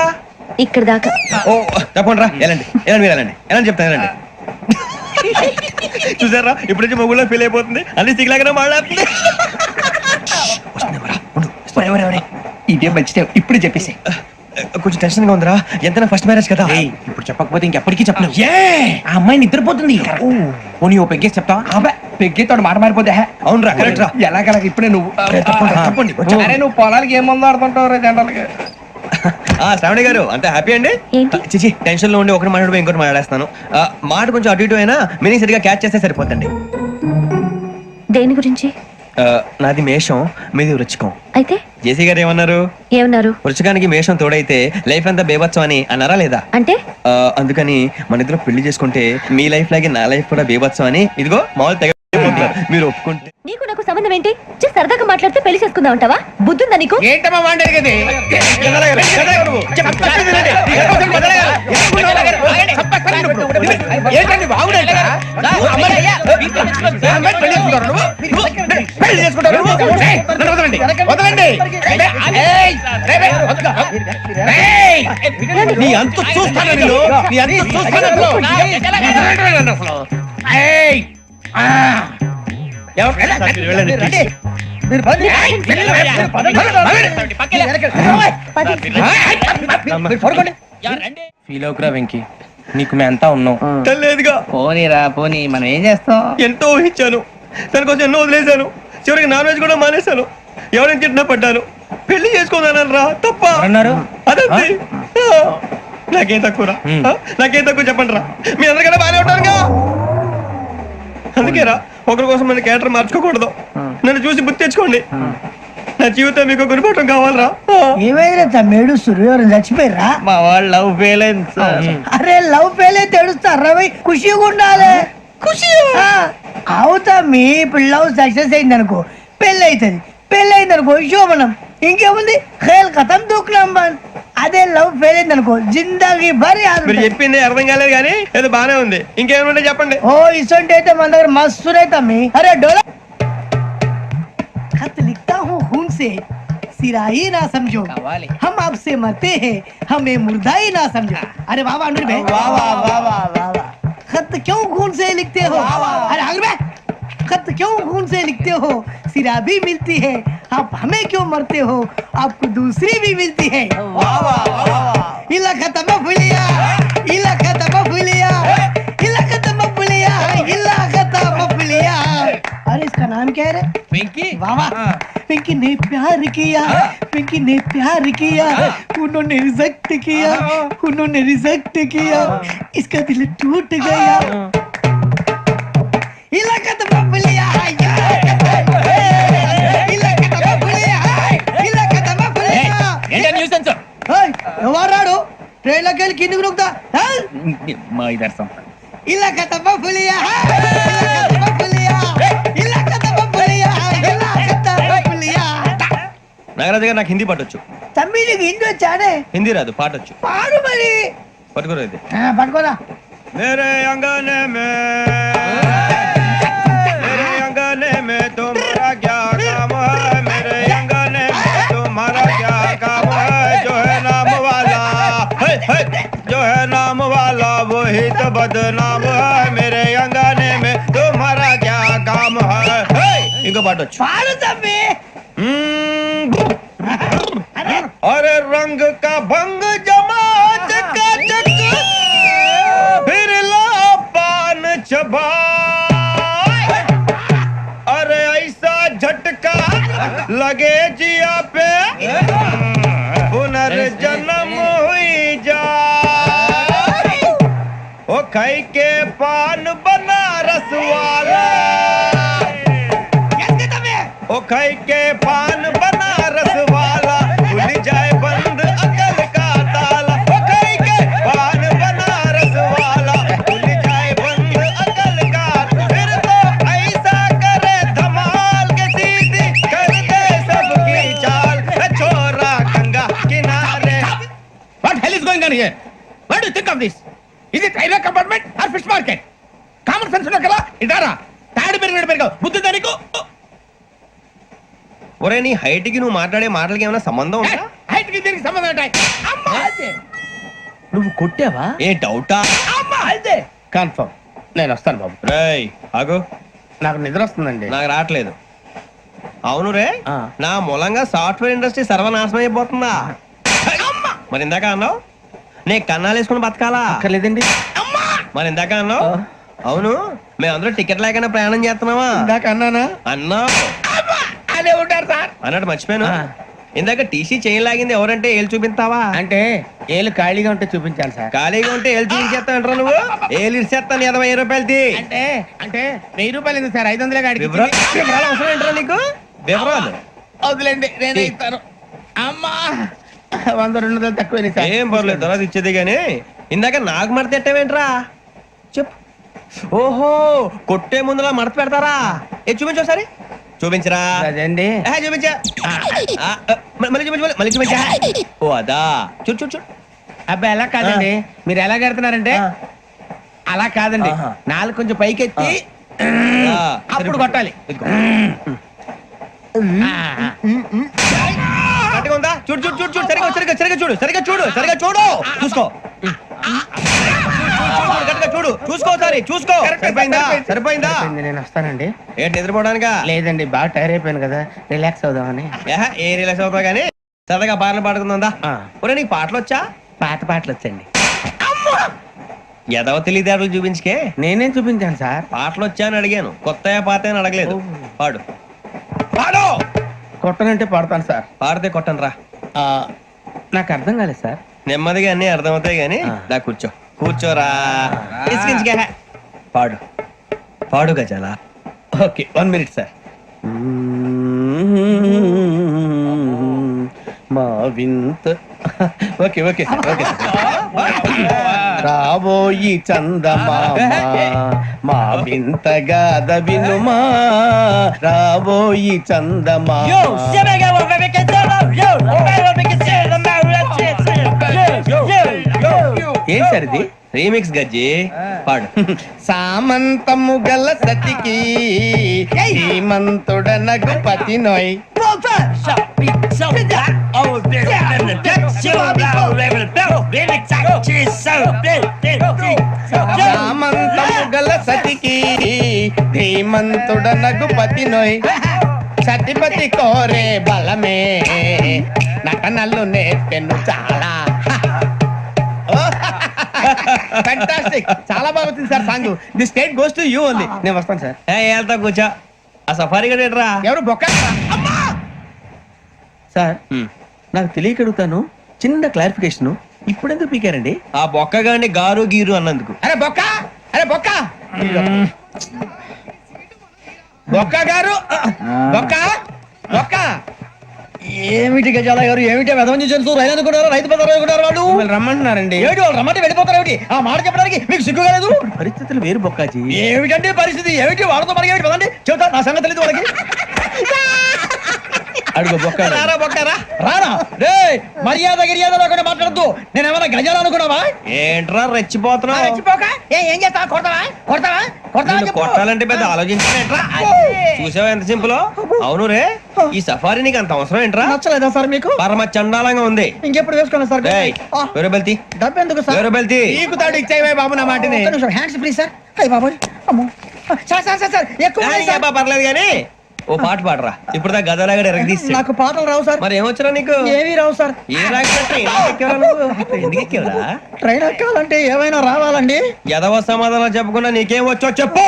ఇక్కడ దాకా. ఓ తప్పకుండా రా వెళ్ళండి వెళ్ళండి మీరు వెళ్ళండి వెళ్ళండి చెప్తాను వెళ్ళండి చూసారా ఇప్పుడు నుంచి మొగుల్లో ఫీల్ అయిపోతుంది అన్ని సిగ్లాగానే మాట్లాడుతుంది ఇదే మంచిదే ఇప్పుడు చెప్పేసి కొంచెం టెన్షన్ గా ఉందిరా ఎంత ఫస్ట్ మ్యారేజ్ కదా ఇప్పుడు చెప్పకపోతే ఇంకెప్పటికీ చెప్పలేవు ఆ అమ్మాయి నిద్రపోతుంది పోనీ ఓ పెగ్గేసి చెప్తావా అబ్బా పెగ్గేతో మాట మారిపోతే అవునరా కరెక్ట్ రా ఎలాగలా ఇప్పుడే నువ్వు తప్పండి అరే నువ్వు పొలాలకి ఏం మందు ఆడుతుంటావు జనరల్గా శ్రావణి గారు అంత హ్యాపీ అండి ఏంటి? చిచి టెన్షన్ లో ఉండి ఒకటి మాట్లాడిపోయి ఇంకోటి మాట్లాడేస్తాను మాట కొంచెం అటు ఇటు అయినా మీనింగ్ సరిగా క్యాచ్ చేస్తే సరిపోతండి దేని గురించి? నాది మేషం మీది వృచ్చికం అయితే జేసీ గారు ఏమన్నారు ఏమన్నారు? వృచ్చికానికి మేషం తోడైతే లైఫ్ అంతా బేబత్సం అని అన్నారా లేదా అంటే అందుకని మన ఇద్దరు పెళ్లి చేసుకుంటే మీ లైఫ్ లాగే నా లైఫ్ కూడా బేబత్సం అని ఇదిగో మామూలు తెగ మీరు ఒప్పుకుంటే నీకు నాకు సంబంధం ఏంటి? సరదాగా మాట్లాడితే పెళ్లి చేసుకుందాం అంటావా? బుద్ధుందా నీకు? ఏంటమ్మా మాట్లాడేది ఏంటండి బాగుండేది నీ అంత చూస్తాను నేను నీ అంత చూస్తాను ఫీల్ అవుకురా వెంకీ నీకు మేము అంతా ఉన్నాం లేదుగా పోనీరా పోనీ మనం ఏం చేస్తాం ఎంతో ఊహించాను తన కోసం ఎన్నో వదిలేశాను చివరికి నాన్ వెజ్ కూడా మానేశాను ఎవరైనా తిట్టినా పడ్డాను పెళ్లి చేసుకున్నాను రా తప్ప అన్నారు అదంతే నాకేం తక్కువరా నాకేం తక్కువ చెప్పండి రా మీ అందరికన్నా బాగానే ఉంటారుగా అందుకేరా ఒకరి కోసం మన క్యారెక్టర్ మార్చుకోకూడదు నన్ను చూసి గుర్తు తెచ్చుకోండి నా జీవితం మీకు గురిపటం కావాలరా ఏమైనా తమ్మేడు సూర్యవరం చచ్చిపోయిరా మా వాళ్ళు లవ్ ఫెయిల్ అయింది సార్ అరే లవ్ ఫెయిల్ అయితే ఏడుస్తారా ఖుషిగా ఉండాలి ఖుషి అవుతా మీ ఇప్పుడు లవ్ సక్సెస్ అయింది అనుకో పెళ్ళి అవుతుంది పెళ్ళి అయింది అనుకో శోభనం ఇంకేముంది ఖేల్ కథం దూకునాం బాన్ అదే లవ్ ఫెయిల్ అయింది అనుకో జిందాగీ భారీ మీరు చెప్పింది అర్థం కాలేదు కానీ ఏదో బానే ఉంది ఇంకేమైనా చెప్పండి ఓ ఇసొంటి అయితే మన దగ్గర మస్తు తమ్మి అరే డోలా खत लिखता हूँ खून से सिरा ही ना समझो हम आपसे मरते हैं हमें मुर्दा ही ना समझो अरे वाह वाह अनुर भाई वाह वाह वाह वाह वाह खत क्यों खून से लिखते हो अरे अनुर भाई खत क्यों खून से लिखते हो सिरा भी मिलती है आप हमें क्यों मरते हो आपको दूसरी भी मिलती है वाह वाह वाह इला खत्म फुलिया इला खत्म फुलिया इला खत्म फुलिया इला खत्म फुलिया अरे इसका नाम क्या है रे पिंकी वाह वाह पिंकी ने प्यार किया पिंकी ने प्यार किया उन्होंने रिजेक्ट किया उन्होंने रिजेक्ट किया इसका दिल टूट गया इलाका तो बबलिया इलाका तो बबलिया इलाका तो बबलिया ఏంటి న్యూసెన్స్ ఎవరాడు ట్రైన్ లోకి వెళ్ళి కిందికి నొక్కుతా మా ఇదర్సం త్యాగరాజు గారు నాకు హిందీ పాటొచ్చు. తమ్మి నీకు హిందీ వచ్చానే? హిందీ రాదు, పాటొచ్చు. పాడు మరి. పట్టుకోరు ఇది. పట్టుకోరా. मेरे अंगने में तुम्हारा क्या काम है, मेरे अंगने में तुम्हारा क्या काम है, जो है नाम वाला जो है नाम वाला वही तो बदनाम है, मेरे अंगने में तुम्हारा क्या काम है. इनको पाटो పాడు తమ్మి. अरे रंग का भंग जमा चकाचक फिर ला पान चबा, अरे ऐसा झटका लगे जिया पे पुनर्जन्म हुई जा, ओ खाई के पान बनारस वाला, ओ खाई के पान बनारस वाला खुल जाए बंद अकल का ताला, ओ खाई के पान बनारस वाला खुल जाए बंद अकल का, फिर तो ऐसा करे धमाल के सीधी कर दे सबकी चाल, छोरा गंगा किनारे. What hell is going on here? What do you think of this? Is it railway compartment or fish market? Common sense ఉన్నా కదా ఇదారా తాడు పెరిగావు బుద్ధి దానికి. ఒరే నీ హైట్ కి నువ్వు మాట్లాడే మాటలకి ఏమైనా సంబంధం ఉందా? హైట్ కి దీనికి సంబంధం ఉంటాయి. అమ్మా అదే నువ్వు కొట్టావా? ఏ డౌటా? అమ్మా అదే కన్ఫర్మ్. నేను వస్తాను బాబు. రేయ్ ఆగు, నాకు నిద్ర వస్తుందండి. నాకు రావట్లేదు. అవును రే, నా మూలంగా సాఫ్ట్వేర్ ఇండస్ట్రీ సర్వనాశనం అయిపోతుందా? మరి ఇందాక అన్నావు నే కన్నాలు వేసుకుని బతకాలా? అక్కర్లేదండి. మరి ఇందాక అన్నావు అవును మేమందరూ టికెట్ లేకుండా ప్రయాణం చేస్తున్నావా? ఇందాక అన్నానా? అన్నావు. అదే ఉంటారు సార్. అన్నట్టు మర్చిపోయాను, ఇందాక టీసీ చైన్ లాగింది ఎవరంటే ఏళ్ళు చూపిస్తావా? అంటే ఏళ్ళు ఖాళీగా ఉంటే చూపించాలి సార్. ఖాళీగా ఉంటే ఏళ్ళు చూపించేస్తావు నువ్వు? ఏళ్ళు ఇచ్చేస్తాను 20 రూపాయలది. అంటే అంటే 1000 రూపాయలు ఎందుకు సార్? 500 గాడికి వివరాలు అవసరం ఏంట్రా నీకు? వివరాలు వదిలేండి, నేనే ఇస్తాను. అమ్మా 100-200 తక్కువ సార్. ఏం పర్లేదు, తర్వాత ఇచ్చేది గానీ ఇందాక నాకు మడత ఎట్టవేంట్రా చెప్పు. ఓహో కొట్టే ముందులా మడత పెడతారా? ఏ చూపించు ఒకసారి. చూపించరా? అదండి. చూపించా. మళ్ళీ చూపించు, మళ్ళీ చూపించా. ఓ అదా, చూడు చూడు చూడు. అబ్బాయి ఎలా కాదండి, మీరు ఎలా కడుతున్నారంటే అలా కాదండి. నాలుగు కొంచెం పైకెత్తి అప్పుడు కొట్టాలి. గట్టిగా ఉందా? చూడు చూడు చూడు చూడు, సరిగా సరిగా సరిగా చూడు, సరిగా చూడు, సరిగా చూడు, చూసుకో. గట్టిగా చూడు, చూసుకో, సరే చూసుకో. సరిపోయిందా? సరిపోయిందా? నేను వస్తానండి. ఏంటి నిద్రపోవడానికా? లేదండి, బాగా టైర్ అయిపోయాను కదా, రిలాక్స్ అవుదామని. ఏ రిలాక్స్ అవుతావు కానీ సరదాగా పాటలు పాడుకుందా? ఒరే నీకు పాటలు వచ్చా? పాత పాటలు వచ్చండి. ఎదవ తెలివితేటలు చూపించుకే. నేనేం చూపించాను సార్? పాటలు వచ్చా అని అడిగాను, కొత్త పాత అని అడగలేదు. పాడు పాడు. కొట్టనంటే పడతాను సార్. పాడితే కొట్టను రా. నాకు అర్థం కాలేదు సార్. నెమ్మదిగా అన్ని అర్థమవుతాయి గానీ దా కూర్చో. కూర్చోరా. పాడు పాడు గజాల. Okay 1 minute sir. మా వింత. Okay okay sir, okay sir. రాబోయి చందమామ మా వింతగా వినుమా, రాబోయి చందమామ. ఏం సార్ ఇది? రీమిక్స్ గజ్జి. పాడు. సామంతము గల సతికి హేమంతుడనగు పతి నోయ్, సామంతము గల సతికి ధీమంతుడనగు పతి నోయ్, సతిపతి కోరే బలమే నటనలు నేర్పెను చాలా. ఫ్యాంటాస్టిక్, చాలా బాగా వచ్చింది sir song. The state goes to you only. నేను వస్తాను సార్. వెళ్తా కూర్చో. ఆ సఫారీ గడేట్రా. ఎవరు బొక్క సార్? నాకు తెలియక అడుగుతాను, చిన్న క్లారిఫికేషన్. ఇప్పుడు ఎందుకు పీకారండి? ఆ బొక్క గాని గారు గీరు అన్నందుకు. అరే బొక్క, అరే బొక్క, బొక్క గారు, బొక్క బొక్క. ఏమిటి గజాల గారు, ఏమిటి వెదవం చూసారు? రైలు అనుకున్నారు, రైతు బజార్ అనుకున్నారు. వాళ్ళు రమ్మంటున్నారండి. ఏమిటి వాళ్ళు రమ్మంటే వెళ్ళిపోతారు? ఏమిటి ఆ మాట చెప్పడానికి మీకు సిగ్గు కాలేదు? పరిస్థితులు వేరు బొక్కాజీ. ఏమిటంటే పరిస్థితి ఏమిటి? వాళ్ళతో మనకి ఏమిటి? పదండి చెబుతా, నా సంగతి తెలియదు వాళ్ళకి. అడుగు బొక్క. బొక్కరా మర్యాద గిర్యాద లేకుండా మాట్లాడద్దు. నేను ఏమైనా గజాలు అనుకున్నావా? ఏంట్రా రెచ్చిపోతున్నా? ఏం చేస్తా? కొడతావా కొడతావా కొట్టాలంటే పెద్ద ఆలోచించారా? చూసావా ఎంత సింపుల్? అవును రే, ఈ సఫారీ నీకు అంత అవసరం ఏంట్రా? నచ్చలేదా సార్ మీకు? పరమ చండాలంగా ఉంది. ఇంకెప్పుడు వేసుకోండి సార్. వేరే బెల్తి, డబ్బు ఎందుకు సార్? వేరే బెల్తి. నీకు తాడు ఇచ్చాయి బాబు నా మాటని. Hands free sir. అయ్యి బాబోయ్, అమ్మో. సార్ సార్ సార్ సార్ ఎక్కువ ఉన్నాయి సార్. పర్లేదు కానీ ఓ పాట పాడరా. ఇప్పుడు దా గదలాగా ఎరగదీసి. నాకు పాటలు రావు సార్. మరి ఏమొచ్చరా నీకు? ఏమీ రావు సార్. ఏ రాకపోతే ఎందుకు ఎక్కేవరా? ట్రైన్ ఎక్కాలంటే ఏమైనా రావాలండి. ఎదవ సమాధానం చెప్పకుండా నీకేం వచ్చో చెప్పు.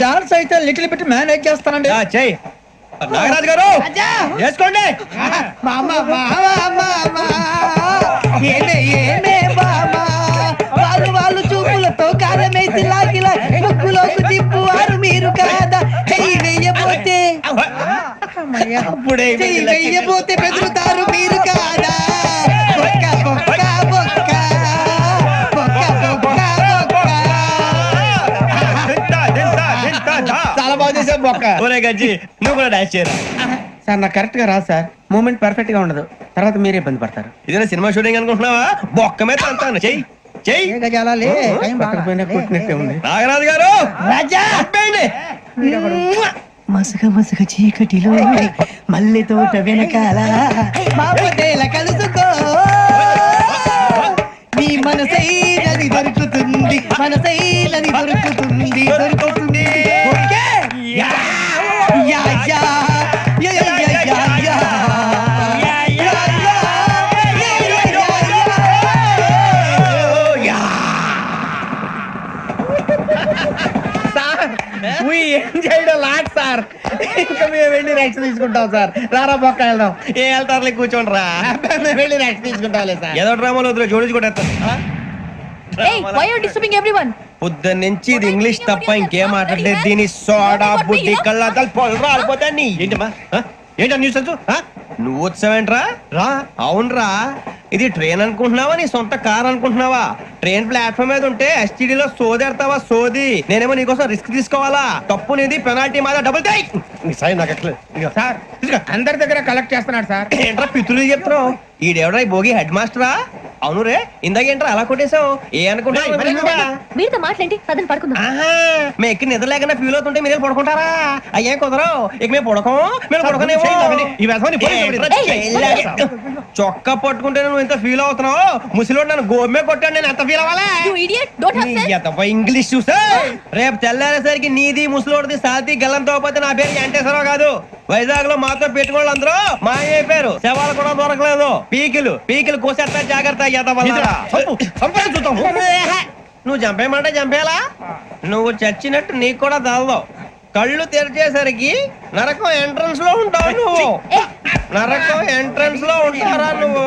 డాన్స్ అయితే లిటిల్ బిట్ మేనేజ్ చేస్తానండి. చెయ్యి నాగరాజు గారు, చేసుకోండి. ఏమే ఏమే బామా, వాళ్ళు చూపులతో కారమేసి లాగిలా ముక్కులోకి తిప్పువారు మీరు కాదా? చెయ్యి వెయ్యబోతే చెయ్యి వెయ్యబోతే బెదురుతారు మీరు కాదా? బొక్క బొక్క బొక్క బొక్క బొక్క బొక్క. చాలా బాగా చేసావు బొక్క. ఒరే గజ్జి, నువ్వు కూడా డాన్స్ చేయరా. సార్ నాకు కరెక్ట్ గా రాదు సార్. మూమెంట్ పర్ఫెక్ట్ గా ఉండదు, తర్వాత మీరే ఇబ్బంది పడతారు. ఇదేనా సినిమా షూటింగ్ అనుకుంటున్నావా? బొక్క మీద అంటాను. చెయ్యి చెయ్యి. కొట్టినట్టే ఉంది. నాగరాజు గారు, రాజా ఆపేయండి. మసక మసక చీకటిలో మల్లె తోట వెనకాల మాపదేల కలుసుకో, నీ మనసైనది దొరుకుతుంది, మనసైనది దొరుకుతుంది దొరుకుతుంది. Okay? Yeah yeah yeah yeah yeah yeah yeah. Sir ఇంకా మేము వెళ్ళి రెక్స్ తీసుకుంటాం సార్. రారా బొక్క వెళ్దాం. ఏ వెళ్తారులే, కూర్చోండి రా. మేము వెళ్ళి రెక్స్ తీసుకుంటాంలే సార్. ఏదో డ్రామాలో వద్దు, జోడించుకుంటేస్తాను. Hey, why are you disturbing everyone? పొద్దున్న నుంచి ఇది ఇంగ్లీష్ తప్ప ఇంకేం మాట్లాడలేదు. దీని సోడా బుద్ధి కళ్ళ పొలు రాలిపోతా. నీ ఏంటమ్మా ఏంటా న్యూస్ నువ్వు వచ్చావేంట్రా? రా. అవునరా, ఇది ట్రైన్ అనుకుంటున్నావా నీ సొంత కార్ అనుకుంటున్నావా? ట్రైన్ ప్లాట్ఫామ్ మీద ఉంటే ఎస్టీడీలో సోదేడతావా సోది? నేనేమో నీకోసం రిస్క్ తీసుకోవాలా? తప్పు నీది, పెనాల్టీ మాదా, డబుల్ టై. సార్ అందరి దగ్గర కలెక్ట్ చేస్తున్నాడు సార్. ఏంట్రా పితులు చెప్తున్నావు? ఈడెవడ్రా ఈ భోగి హెడ్ మాస్టరా? అవును రే, ఇందాకేంట్రా అలా కొట్టేశావు? ఏ అనుకుంటా వీరితో మాట్లాడి అతను పడుకుందాం. మేము ఎక్కి నిద్ర లేకుండా ఫీల్ అవుతుంటే మీరు పడుకుంటారా? అయ్యేం కుదరవు. ఇక మేము పడకం, మేము పడకనేమో. చొక్కా పట్టుకుంటే నువ్వు ఎంత ఫీల్ అవుతున్నావు? ముసలివాడు నన్ను గోమే కొట్టాడు, నేను ఎంత ఫీల్ అవ్వాలా? You idiot, don't have sense. English చూసా. రేపు తెల్లారేసరికి నీది ముసలివాడిది సాతి గల్లంతో పోతే నా పేరు వెంకటేశ్వరరావు కాదు. వైజాగ్ లో మాతో పెట్టుకోళ్ళు అందరూ మాయైపోయారు. శవాలు కూడా దొరకలేదు. పీకిలు కోసేస్తా, జాగ్రత్త. నువ్వు చంపేయమంటే చంపేలా? నువ్వు చచ్చినట్టు నీకు కూడా తగదు. కళ్ళు తెరిచేసరికి నరకం ఎంట్రన్స్ లో ఉంటావు నువ్వు. నరకం ఎంట్రన్స్ లో ఉంటారా నువ్వు?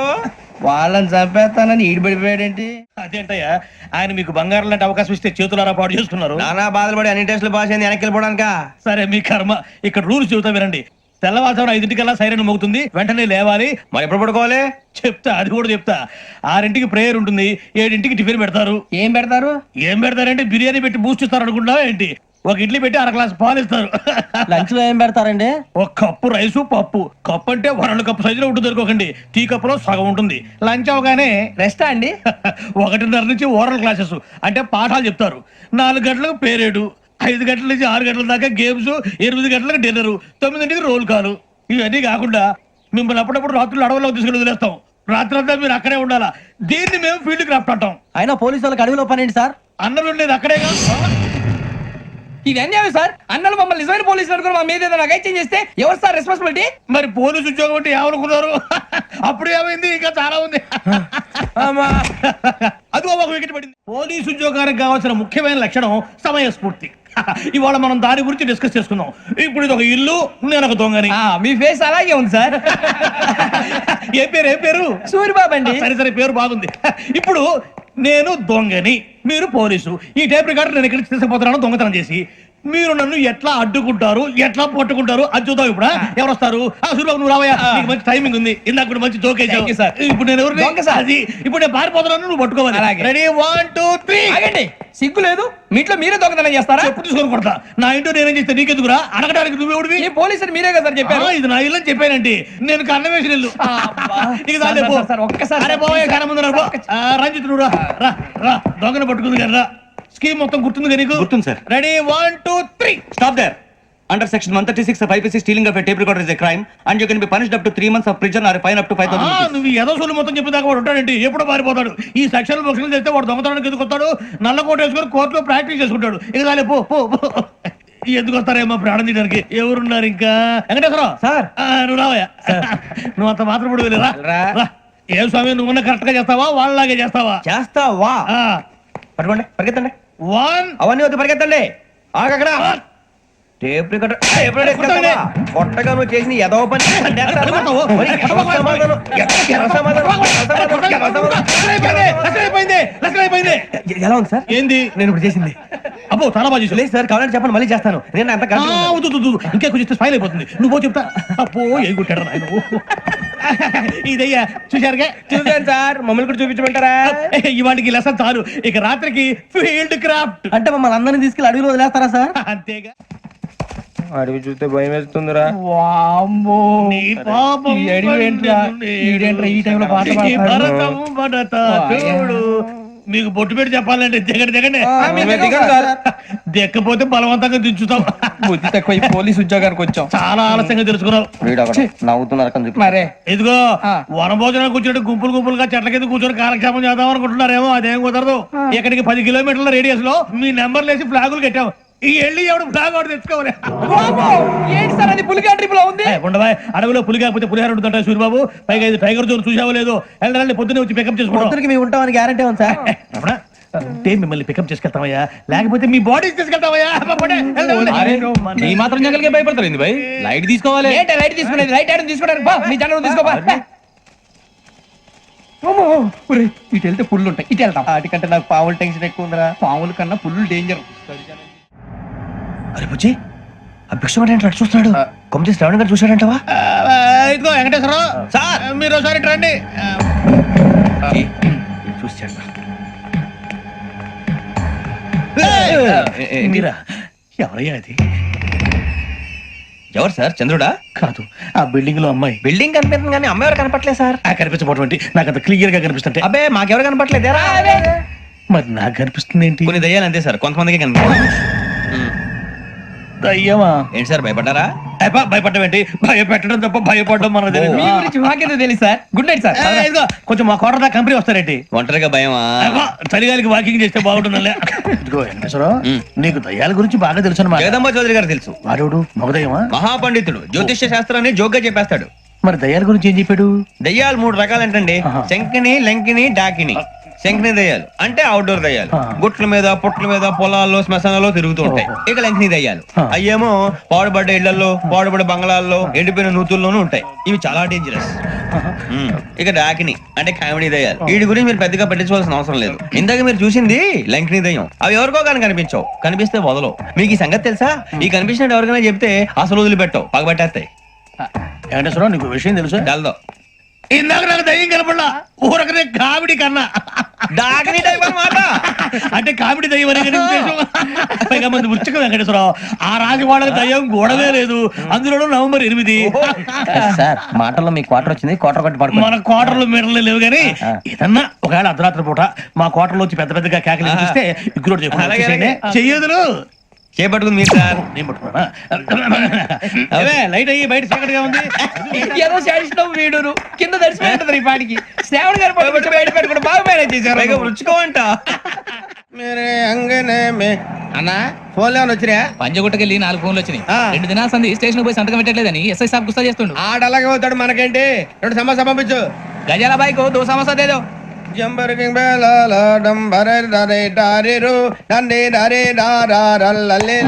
వాళ్ళని చంపేస్తానని ఈడిపడిపోయాడేంటి? అదేంటయ్యా, ఆయన మీకు బంగారం లాంటి అవకాశం ఇస్తే చేతులారా పాటు చేసుకున్నారు. నానా బాధలు పడి అన్ని టెస్టులు పాస్ అయింది, వెనక్కి వెళ్ళిపోవడానికా? సరే మీ కర్మ. ఇక్కడ రూల్స్ చెబుతా వినండి. తెల్లవారుజామున 5:00కల్లా సైరన్ మోగుతుంది, వెంటనే లేవాలి. మరి ఎప్పుడు పడుకోవాలి? చెప్తా, అది కూడా చెప్తా. 6ంటికి ప్రేయర్ ఉంటుంది, 7ంటికి టిఫిన్ పెడతారు. ఏం పెడతారు? ఏం పెడతారంటే బిర్యానీ పెట్టి బూస్ట్ ఇస్తారు అనుకుంటా ఏంటి? ఒక ఇడ్లీ పెట్టి 1/2 గ్లాస్ పాలు ఇస్తారు. లంచ్ లో ఏం పెడతారండి? ఒక కప్పు రైసు, పప్పు. కప్పు అంటే 1/2 కప్పు సైజులో ఉంటుంది అనుకోకండి. టీ కప్పులో సగం ఉంటుంది. లంచ్ అవగానే రెస్టా అండి? 1:30 నుంచి ఓరల్ క్లాసెస్ అంటే పాఠాలు చెప్తారు. 4 గంటలకు పేరేడు, 5 గంటల నుంచి 6 గంటల దాకా గేమ్స్, 8 గంటలకు డిన్నర్, 9ంటికి రోల్ కాలు. ఇవన్నీ కాకుండా మిమ్మల్ని అప్పుడప్పుడు రాత్రులు అడవుల్లో తీసుకుని వదిలేస్తాం. రాత్రి అంతా మీరు అక్కడే ఉండాలా. దీన్ని మేము ఫీల్డ్ క్రాఫ్ట్ అంటాం. అయినా పోలీసు వాళ్ళకి అడవిలో పని ఏంటి సార్? అన్నలు ఉండేది అక్కడే కాదు. ఇవన్నీ సార్. అన్నలు మమ్మల్ని నిజమైన పోలీసులు అనుకుని మా మీద ఏదైనా ఎక్స్చేంజ్ చేస్తే ఎవరు సార్ రెస్పాన్సిబిలిటీ? మరి పోలీసు ఉద్యోగం అంటే ఏమనుకున్నారు? అప్పుడు ఏమైంది? ఇంకా చాలా ఉంది. అది ఒక వికెట్ పడింది. పోలీసు ఉద్యోగానికి కావాల్సిన ముఖ్యమైన లక్షణం సమయస్ఫూర్తి. ఇవాళ మనం దాని గురించి డిస్కస్ చేసుకుందాం. ఇప్పుడు ఇది ఒక ఇల్లు, నేను ఒక దొంగని. మీ ఫేస్ అలాగే ఉంది సార్. ఏ పేరు? సూరిబాబు అండి. సరే పేరు బాగుంది. ఇప్పుడు నేను దొంగని, మీరు పోలీసు. ఈ టైప్ రికార్డు నేను ఎక్కడికి తీసుకుపోతున్నాను దొంగతనం చేసి. మీరు నన్ను ఎట్లా అడ్డుకుంటారు ఎట్లా పట్టుకుంటారు అది చూద్దాం ఇప్పుడు ఎవరు వస్తారు సూర్యబాబు నువ్వు రావయ్యా నీకు మంచి టైమింగ్ ఉంది ఇందాక కూడా మంచి జోక్ వేసావు సార్ ఇప్పుడు నేను ఎవరు అది ఇప్పుడు నేను పారిపోతున్నాను నువ్వు పట్టుకోవాలి రెడీ 1 2 3 ఆగండి సిగ్గు లేదు మీ ఇంట్లో మీరే దొంగతనం చేస్తారా ఎప్పుడు తీసుకొని కొడతా నా ఇంటో నేనేం చేస్తే నీకెందుకురా అడగడానికి నువ్వెవడివి ఈ పోలీసులు మీరే కదా సార్ చెప్పారు ఇది నా ఇల్లు అని చెప్పానండి నేను కన్న వేసిన ఇల్లు ఇక చాలే పో. సార్, ఒక్కసారి అరే పోయే కన్న ముందు రా, పో. రంజిత్ నువ్వు రా రా రా దొంగను పట్టుకుంది కదా రా స్కీమ్ మొత్తం గుర్తుంది కదా నీకు గుర్తుంది sir. Ready 1 2 3 stop there under section 136 of IPC stealing of a tape recorder is a crime and you can be punished up to 3 months of prison or a fine up to 5,000 rupees. నువ్వు ఏదో సొల్లు మొత్తం చెప్పేదాకా వాడు ఉంటాడండి ఎప్పుడో పారిపోతాడు ఈ సెక్షన్ బొక్షలు చేస్తే వాడు దొంగతనానికి ఎందుకు వస్తాడు నల్ల కోట వేసుకొని కోర్టులో ప్రాక్టీస్ చేసుకుంటాడు ఇక చాలే పో పో పో. ఎందుకు వస్తారేమో ప్రాణం తీయడానికి ఎవరున్నారు ఇంకా వెంకటేశ్వరరావు సార్. నువ్వు రావయ్యా నువ్వు అంత మాత్రం కూడా వెళ్ళి రా. రా ఏం స్వామి నువ్వు కరెక్ట్ గా చేస్తావా వాళ్ళలాగే చేస్తావా చేస్తావా పట్టుకోండి పరిగెత్తండి 1 అవన్నీ వద్దు పరిగెత్తండి ఆగక్కడ టేప్ రికార్డర్ కొట్టగా నువ్వు చేసిన ఎదవ పని ఎలా ఉంది సార్ ఏంది నేను ఇప్పుడు చేసింది అబ్బో చాలా బాగా చేసావు. లేదు సార్ కావాలంటే చెప్పండి మళ్ళీ చేస్తాను నేను అంత వద్దు, వద్దు, వద్దు. ఇంకా కొంచెం స్మైల్ అయిపోతుంది నువ్వు చెప్తా అప్పో ఏ కొట్టాడు నాయన ఇదయ్యా చూశారుగా చూసాను సార్ మమ్మల్ని కూడా చూపించమంటారా ఇవాటికి లెసన్ చాలు ఇక రాత్రికి ఫీల్డ్ క్రాఫ్ట్ అంటే మమ్మల్ని అందరినీ తీసుకెళ్ళి అడవిలో వదిలేస్తారా సార్ అంతేగా అడవి చూస్తే భయం వేస్తుందిరా నీ పాపం ఈ అడవి ఏంట్రా? ఈడేంట్రా ఈ టైంలో పాట ఈ పాడుతున్నాడు? భరతం భరత చూడు మీకు బొట్టు పెట్టి చెప్పాలంటే దిగండి దిగండి దిక్కపోతే బలవంతంగా దించుతాం బుద్ధి తక్కువ పోలీస్ ఉద్యోగానికి వచ్చాం చాలా ఆలస్యంగా తెలుసుకున్నావు నవ్వుతున్నారు మరే ఇదిగో వనభోజనానికి కూర్చుంటే గుంపులు గుంపులుగా చెట్ల కింద కూర్చొని కాలక్షేపం చేద్దాం అనుకుంటున్నారేమో అదేం కుదరదు ఇక్కడికి 10 కిలోమీటర్ల రేడియస్ లో మీ నెంబర్లు వేసి ఫ్లాగులు కట్టాం ఈ వెళ్ళి ఎవడు ఫ్లాగ్ ఒకటి తెచ్చుకోవాలి ఏంటి సార్ అది పులిగా ట్రిప్ లో ఉంది ఉండవా అడవిలో పులి కాకపోతే పులిహార ఉంటుంటా సూర్యబాబు పైగా ఇది టైగర్ జోన్ చూసావో లేదో వెళ్ళాలి పొద్దున్నే వచ్చి పికప్ చేసుకుంటాం పొద్దునకి మేము ఉంటామని గ్యారంటీ ఉంది సార్ అంటే మిమ్మల్ని పికప్ చేసుకెళ్తామయ్యా లేకపోతే మీ బాడీ తీసుకెళ్తామయ్యా ఈ మాత్రం జంగల్కే భయపడతారు ఏంది భయ్ లైట్ తీసుకోవాలి ఏంటి లైట్ తీసుకునేది లైట్ ఐరన్ తీసుకోవడానికి బా మీ జనం తీసుకోబా ఇటు వెళ్తే పుల్లు ఉంటాయి ఇటు వెళ్తాం వాటికంటే నాకు పావులు టెన్షన్ ఎక్కువ ఉందిరా పావుల కన్నా పుల్లు డేంజర్ అరే బుజ్జి ఆ భిక్షం ఏంటి అటు చూస్తున్నాడు కొమ్మ చేసి శ్రావణ్ గారు చూశాడంటవా ఇదిగో వెంకటేశ్వరరావు సార్ మీరు ఒకసారి ఇటు రండి చూశాడు మీరా ఎవరయ్యా అది ఎవరు సార్ చంద్రుడా కాదు ఆ బిల్డింగ్ లో అమ్మాయి బిల్డింగ్ కనిపిస్తుంది కానీ అమ్మ ఎవరు కనపట్లేదు సార్ ఆ కనిపించబోటువంటి నాకు అంత క్లియర్ గా కనిపిస్తుంటే అబ్బే మాకెవరు కనపట్లేదేరా మరి నాకు కనిపిస్తుంది ఏంటి కొన్ని దయ్యాలు అంతే సార్ కొంతమందికి కనిపిస్తుంది అయ్యమా ఏంటి సార్ భయపడ్డారా భయపడడం ఏంటి భయపెట్టడం తప్ప భయపడడం మనకు తెలియదు మాకేదో తెలియదు సార్ గుడ్ నైట్ సార్ ఇదిగో కొంచెం మా కోట దాకా కంపెనీ వస్తారేంటి ఒంటరిగా భయమా చలిగాలికి వాకింగ్ చేస్తే బాగుంటుందిలే ఇదిగో వెంకటేశ్వరరావు నీకు దయ్యాల గురించి బాగా తెలుసు అన్నమాట జగదంబ చౌదరి గారు తెలుసు వాడు మగదయ్యమా మహాపండితుడు జ్యోతిష్య శాస్త్రాన్ని జోగ్గా చెప్పేస్తాడు మరి దయ్యాల గురించి ఏం చెప్పాడు దయ్యాలు 3 రకాలంటండి శంకిని లంకిని డాకిని శంకిని దయ్యాలు అంటే అవుట్డోర్ దయ్యాలు గుట్ల మీద పుట్ల మీద పొలాల్లో శ్మశానాల్లో తిరుగుతూ ఉంటాయి ఇక లంకిని దయ్యాలు అయ్యేమో పాడుబడ్డ ఇళ్లలో పాడుబడ్డ బంగ్లాల్లో ఎండిపోయిన నూతుల్లోనూ ఉంటాయి ఇవి చాలా డేంజరస్ ఇక డాకిని అంటే కామెడీ దయ్యాలు వీటి గురించి మీరు పెద్దగా పట్టించుకోవాల్సిన అవసరం లేదు ఇందాక మీరు చూసింది లంకిని దయ్యం అవి ఎవరికో కానీ కనిపించవు కనిపిస్తే వదలవు మీకు ఈ సంగతి తెలుసా ఈ కనిపించినట్టు ఎవరికైనా చెప్తే అసలు వదిలిపెట్టవు పగబట్టేస్తాయి వెంకటేశ్వరరావు నీకు విషయం తెలుసు డల్దో ఇందాక నాకు దయ్యం కనపడలా ఊరకనే కామెడీ కన్నా డాకిని టైప్ అన్నమాట అంటే కామెడీ దయ్యం అనే కదా ఉద్దేశం. పైగా మంది ఉచ్చక వెంకటేశ్వరరావు ఆ రాజు వాళ్ళకి దయ్యం గోడవే లేదు అందులోనూ నవంబర్ 8 సార్ మాటల్లో మీ క్వార్టర్ వచ్చింది క్వార్టర్ కొట్టి పడుకో మన కోటర్లు మీటర్లు లేవు కానీ ఏదన్నా ఒకవేళ అర్ధరాత్రి పూట మా కోటర్లో వచ్చి పెద్ద పెద్దగా కేకలు చూస్తే ఇగ్గురు చెయ్యదులు చేపట్టుకుంది మీరు సార్ నేను పట్టుకున్నా లైట్ అయ్యి బయట చీకటిగా ఉంది ఏదో శాడిస్తున్నావు వీడును కింద దర్శనం ఈ పాటికి శ్రావణ్ గారు పట్టుబట్టి బయట పెట్టుకుంటే బాగా మేనేజ్ చేశారు రుచుకోమంట అన్నా ఫోన్లో వచ్చినా పంజగుట్టకెళ్ళి 4 ఫోన్లు వచ్చినాయి 2 దినాల సంది స్టేషన్ పోయి సంతకం పెట్టలేదని ఎస్ఐ సాబ్ గుస్తా చేస్తుండు ఆడలాగే పోతాడు మనకేంటి 2 సమస్య పంపించు గజాల బైక్ 2 సమస్య దేదో జంబరకింగ్ బేలాల డంబరే డరే డారిరు డండే డరే డారల్లలే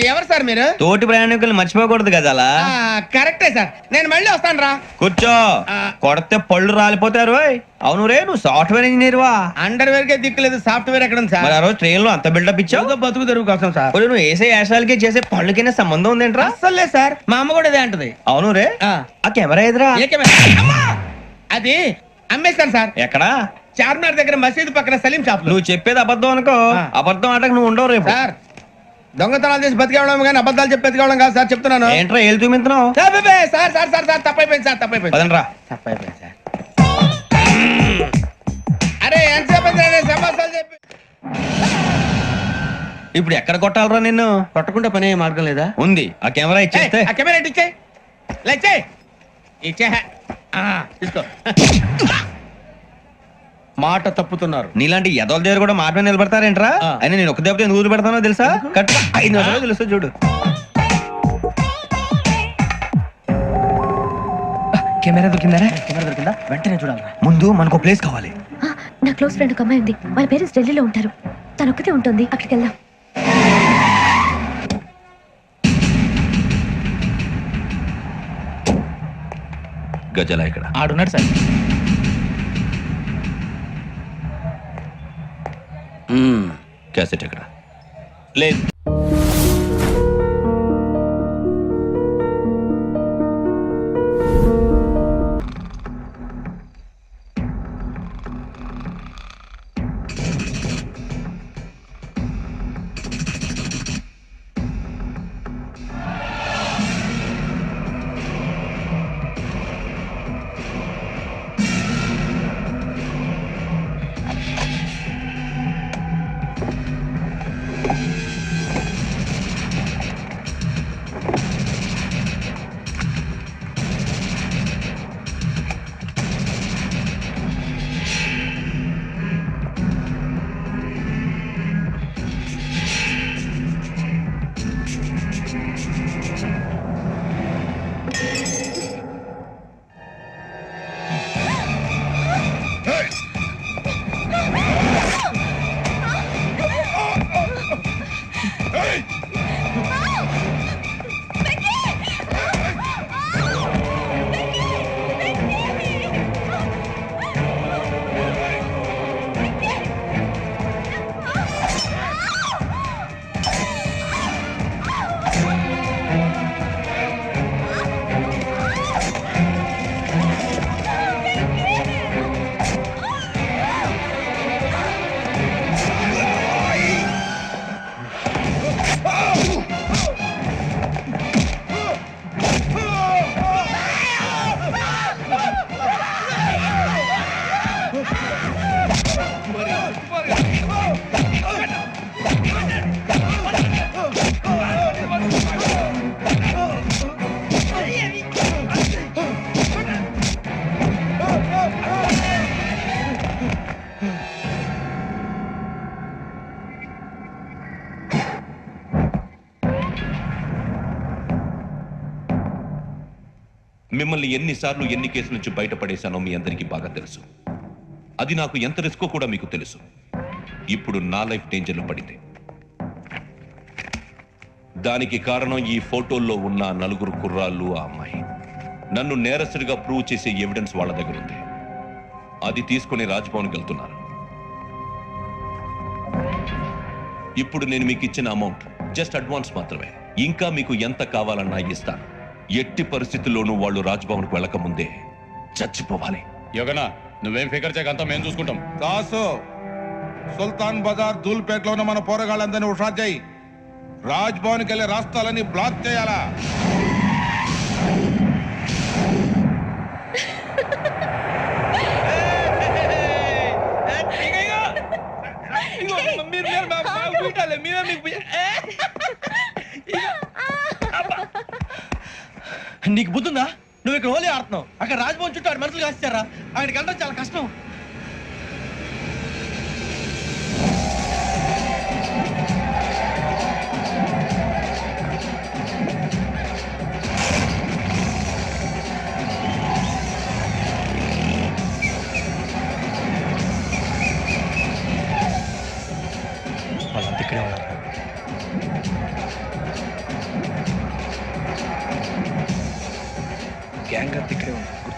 ఎవరు సార్ మీరు? తోటి ప్రయాణికులు మర్చిపోకూడదు గజాల. కరెక్టే సార్, నేను మళ్ళీ వస్తాను రా. కూర్చో, కొడితే పళ్ళు రాలిపోతారు. అవును రే, నువ్వు సాఫ్ట్వేర్ ఇంజనీర్ వా? అండర్వేర్ కే దిక్కులేదు, సాఫ్ట్వేర్ ఎక్కడ ఉంది సార్? మరి ఆ రోజు ట్రైన్ లో అంత బిల్డప్ ఇచ్చావు. బతుకు తెరువు కోసం సార్. ఇప్పుడు నువ్వు వేసే యాశాలకి చేసే పళ్ళకైనా సంబంధం ఉందేంట్రా? అస్సలు లేదు సార్, మా అమ్మ కూడా అదే అంటది. అవును రే, ఆ. ఆ కెమెరా ఎదురా? ఏ కెమెరా? అమ్మా! అది అమ్మేస్తాను సార్. ఎక్కడా? చార్మినార్ దగ్గర మసీదు పక్కన సలీం షాప్ లో. నువ్వు చెప్పేది అబద్ధం అనుకో. ఆ. అబద్ధం ఆటకు నువ్వు ఉండవు రేపు. సార్ దొంగతనాలు చేసి బతికేవడం కానీ అబద్ధాలు చెప్పి బతికేవడం కాదు సార్, చెప్తున్నాను. ఏంట్రా ఏళ్ళు చూపించినావు? Sir sir sir sir sir తప్పైపోయింది సార్, తప్పైపోయింది. పదండ్రా. తప్పైపోయింది సార్. అరే ఎంతసేపు సమాసాలు చెప్పి ఇప్పుడు ఎక్కడ కొట్టాలరా నిన్ను? కొట్టకుండా పని మార్గం లేదా? ఉంది, ఆ కెమెరా ఇచ్చేస్తే. ఆ కెమెరా ఇచ్చే లేచే ఇచ్చే తీసుకో. మాట తప్పుతున్నారు. నీలాంటి ఎదల దగ్గర కూడా మాట మీద నిలబడతారేంట్రా? ఆ. అని నేను ఒక దెబ్బతో ఎందుకు పెడతానో తెలుసా? కట్ 5 నిమిషాలు తెలుస్తా చూడు. కెమెరా దొరికిందా? కెమెరా దొరికిందా? వెంటనే చూడాలి. ముందు మనకు ప్లేస్ కావాలి. నా క్లోజ్ ఫ్రెండ్ ఒక అమ్మాయి ఉంది, వాళ్ళ పేరెంట్స్ ఢిల్లీలో ఉంటారు. తను ఒక్కతే ఉంటుంది, అక్కడికి వెళ్దాం. గజల ఇక్కడ ఆడున్నాడు సార్. క్యాసెట్ ఎక్కడ? లేదు. మిమ్మల్ని ఎన్నిసార్లు ఎన్ని కేసుల నుంచి బయటపడేశానో మీ అందరికీ బాగా తెలుసు. అది నాకు ఎంత రిస్కో కూడా మీకు తెలుసు. ఇప్పుడు నా లైఫ్ డేంజర్లో పడింది. దానికి కారణం ఈ ఫోటోల్లో ఉన్న 4 కుర్రాళ్ళు, ఆ అమ్మాయి. నన్ను నేరస్తుడిగా ప్రూవ్ చేసే ఎవిడెన్స్ వాళ్ళ దగ్గర ఉంది. అది తీసుకుని రాజ్భవన్కి వెళ్తున్నారు. ఇప్పుడు నేను మీకు ఇచ్చిన అమౌంట్ జస్ట్ అడ్వాన్స్ మాత్రమే. ఇంకా మీకు ఎంత కావాలన్నా ఇస్తాను. ఎట్టి పరిస్థితుల్లోనూ వాళ్ళు రాజ్భవన్కు వెళ్ళక ముందే చచ్చిపోవాలి. యోగనా నువ్వేం ఫికర్ చేయకంతా మేము చూసుకుంటాం. దాసు, సుల్తాన్ బజార్ ధూల్పేటలో ఉన్న మన పోరగాళ్ళందరినీ హుషారు చేయి. రాజ్ భవన్కి వెళ్ళే రాష్ట్రాలని బ్లాక్ చేయాలా? నీకు బుద్ధుందా? నువ్వు ఇక్కడ హోలీ ఆడుతున్నావు, అక్కడ రాజ్భవన్ చుట్టూ ఆడు మనుషులు కాస్తారా? అక్కడికి వెళ్ళడం చాలా కష్టం. వాళ్ళంతా ఇక్కడే ఉన్నారు.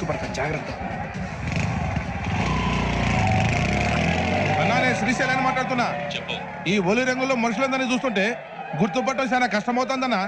గుర్తుపడతా జాగ్రత్త. అన్నా నేను శ్రీశైలాన్ని మాట్లాడుతున్నా. చెప్పు. ఈ ఒలి రంగులో మనుషులందరినీ చూస్తుంటే గుర్తుపట్టడం చాలా కష్టమవుతుందన్నా.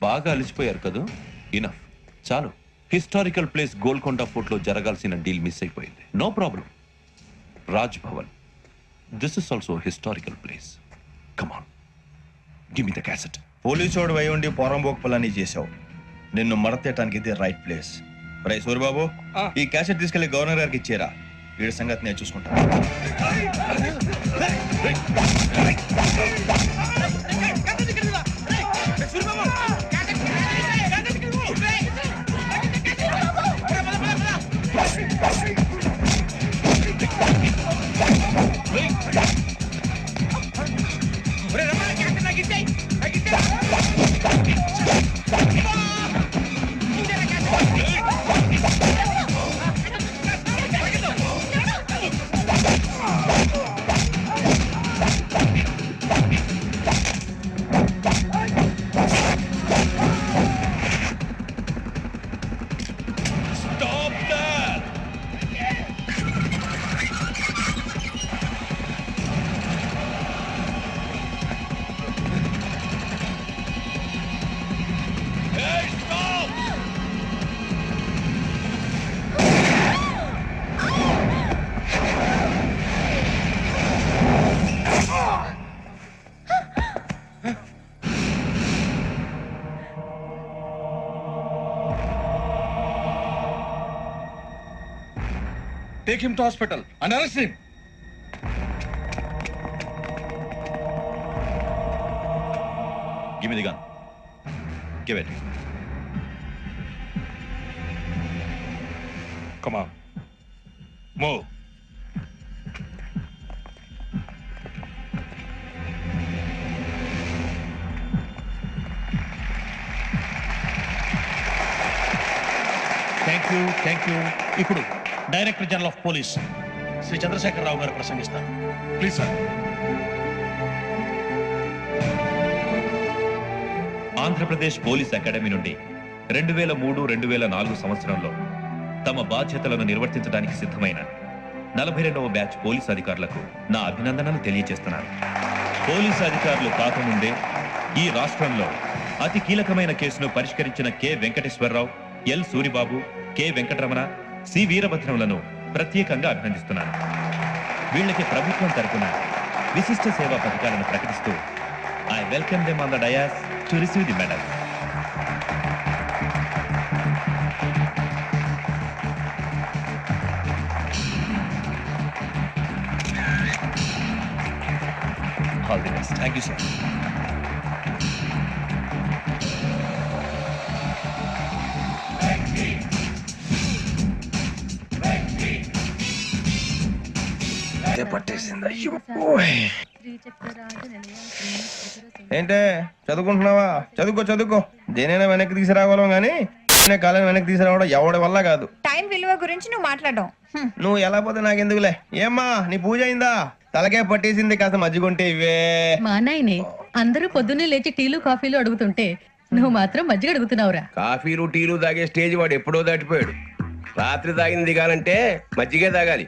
బాగా అలిసిపోయారు కదా, ఇనఫ్, చాలు. హిస్టారికల్ ప్లేస్ గోల్కొండ ఫోర్ట్ లో జరగాల్సిన డీల్ మిస్ అయిపోయింది. No problem. Raj Bhavan, this is also historical place. Come on, give me the cassette. పోలీసోడు వై ఉండి పోరంబోకు పలాన్ని చేసావు. నిన్ను మడతేయటానికి ఇది రైట్ ప్లేస్. రై సూరిబాబు, ఈ క్యాసెట్ తీసుకెళ్లి గవర్నర్ గారికి ఇచ్చేరా. వీడి సంగతి నేను చూసుకుంటాను. Take him to hospital and arrest him. Give me the gun. Give it. Come on. Move. Thank you. ఇప్పుడు director general of police Shri Chandrasekhara Rao గారు ప్రసంగిస్తారు. Please sir. Andhra Pradesh police academy నుండి 2003-2004 సంవత్సరంలో తమ బాధ్యతలను నిర్వర్తించడానికి సిద్ధమైన 42వ బ్యాచ్ పోలీస్ అధికారులకు నా అభినందనలు తెలియజేస్తున్నాను. పోలీసు అధికారులు కాకముందే ఈ రాష్ట్రంలో అతి కీలకమైన కేసును పరిష్కరించిన K Venkateswararao, L Suribabu, K Venkataramana, C వీరభద్రములను ప్రత్యేకంగా అభినందిస్తున్నాను. వీళ్ళకి ప్రభుత్వం తరపున విశిష్ట సేవా పథకాలను ప్రకటిస్తూ I welcome them on the dais to receive the medal. Thank you sir. ఏంటే చదువుకుంటున్నావా? చదువుకో చదువుకో. దేనైనా వెనక్కి తీసుకురావాలం కానీ కాలం వెనక్కి తీసుకురావడం ఎవడి వల్ల కాదు. టైం విలువ గురించి నువ్వు మాట్లాడడం. నువ్వు ఎలా పోతే నాకెందుకులే. ఏమ్మా నీ పూజ అయిందా? తలకే పట్టేసింది, కాస్త మజ్జిగుంటే ఇవే. మా నాయనే అందరూ పొద్దున్నే లేచి టీలు కాఫీలు అడుగుతుంటే నువ్వు మాత్రం మజ్జిగ అడుగుతున్నావురా. కాఫీలు టీలు తాగే స్టేజ్ వాడు ఎప్పుడో దాటిపోయాడు. రాత్రి తాగింది దిగాలంటే మజ్జిగే తాగాలి.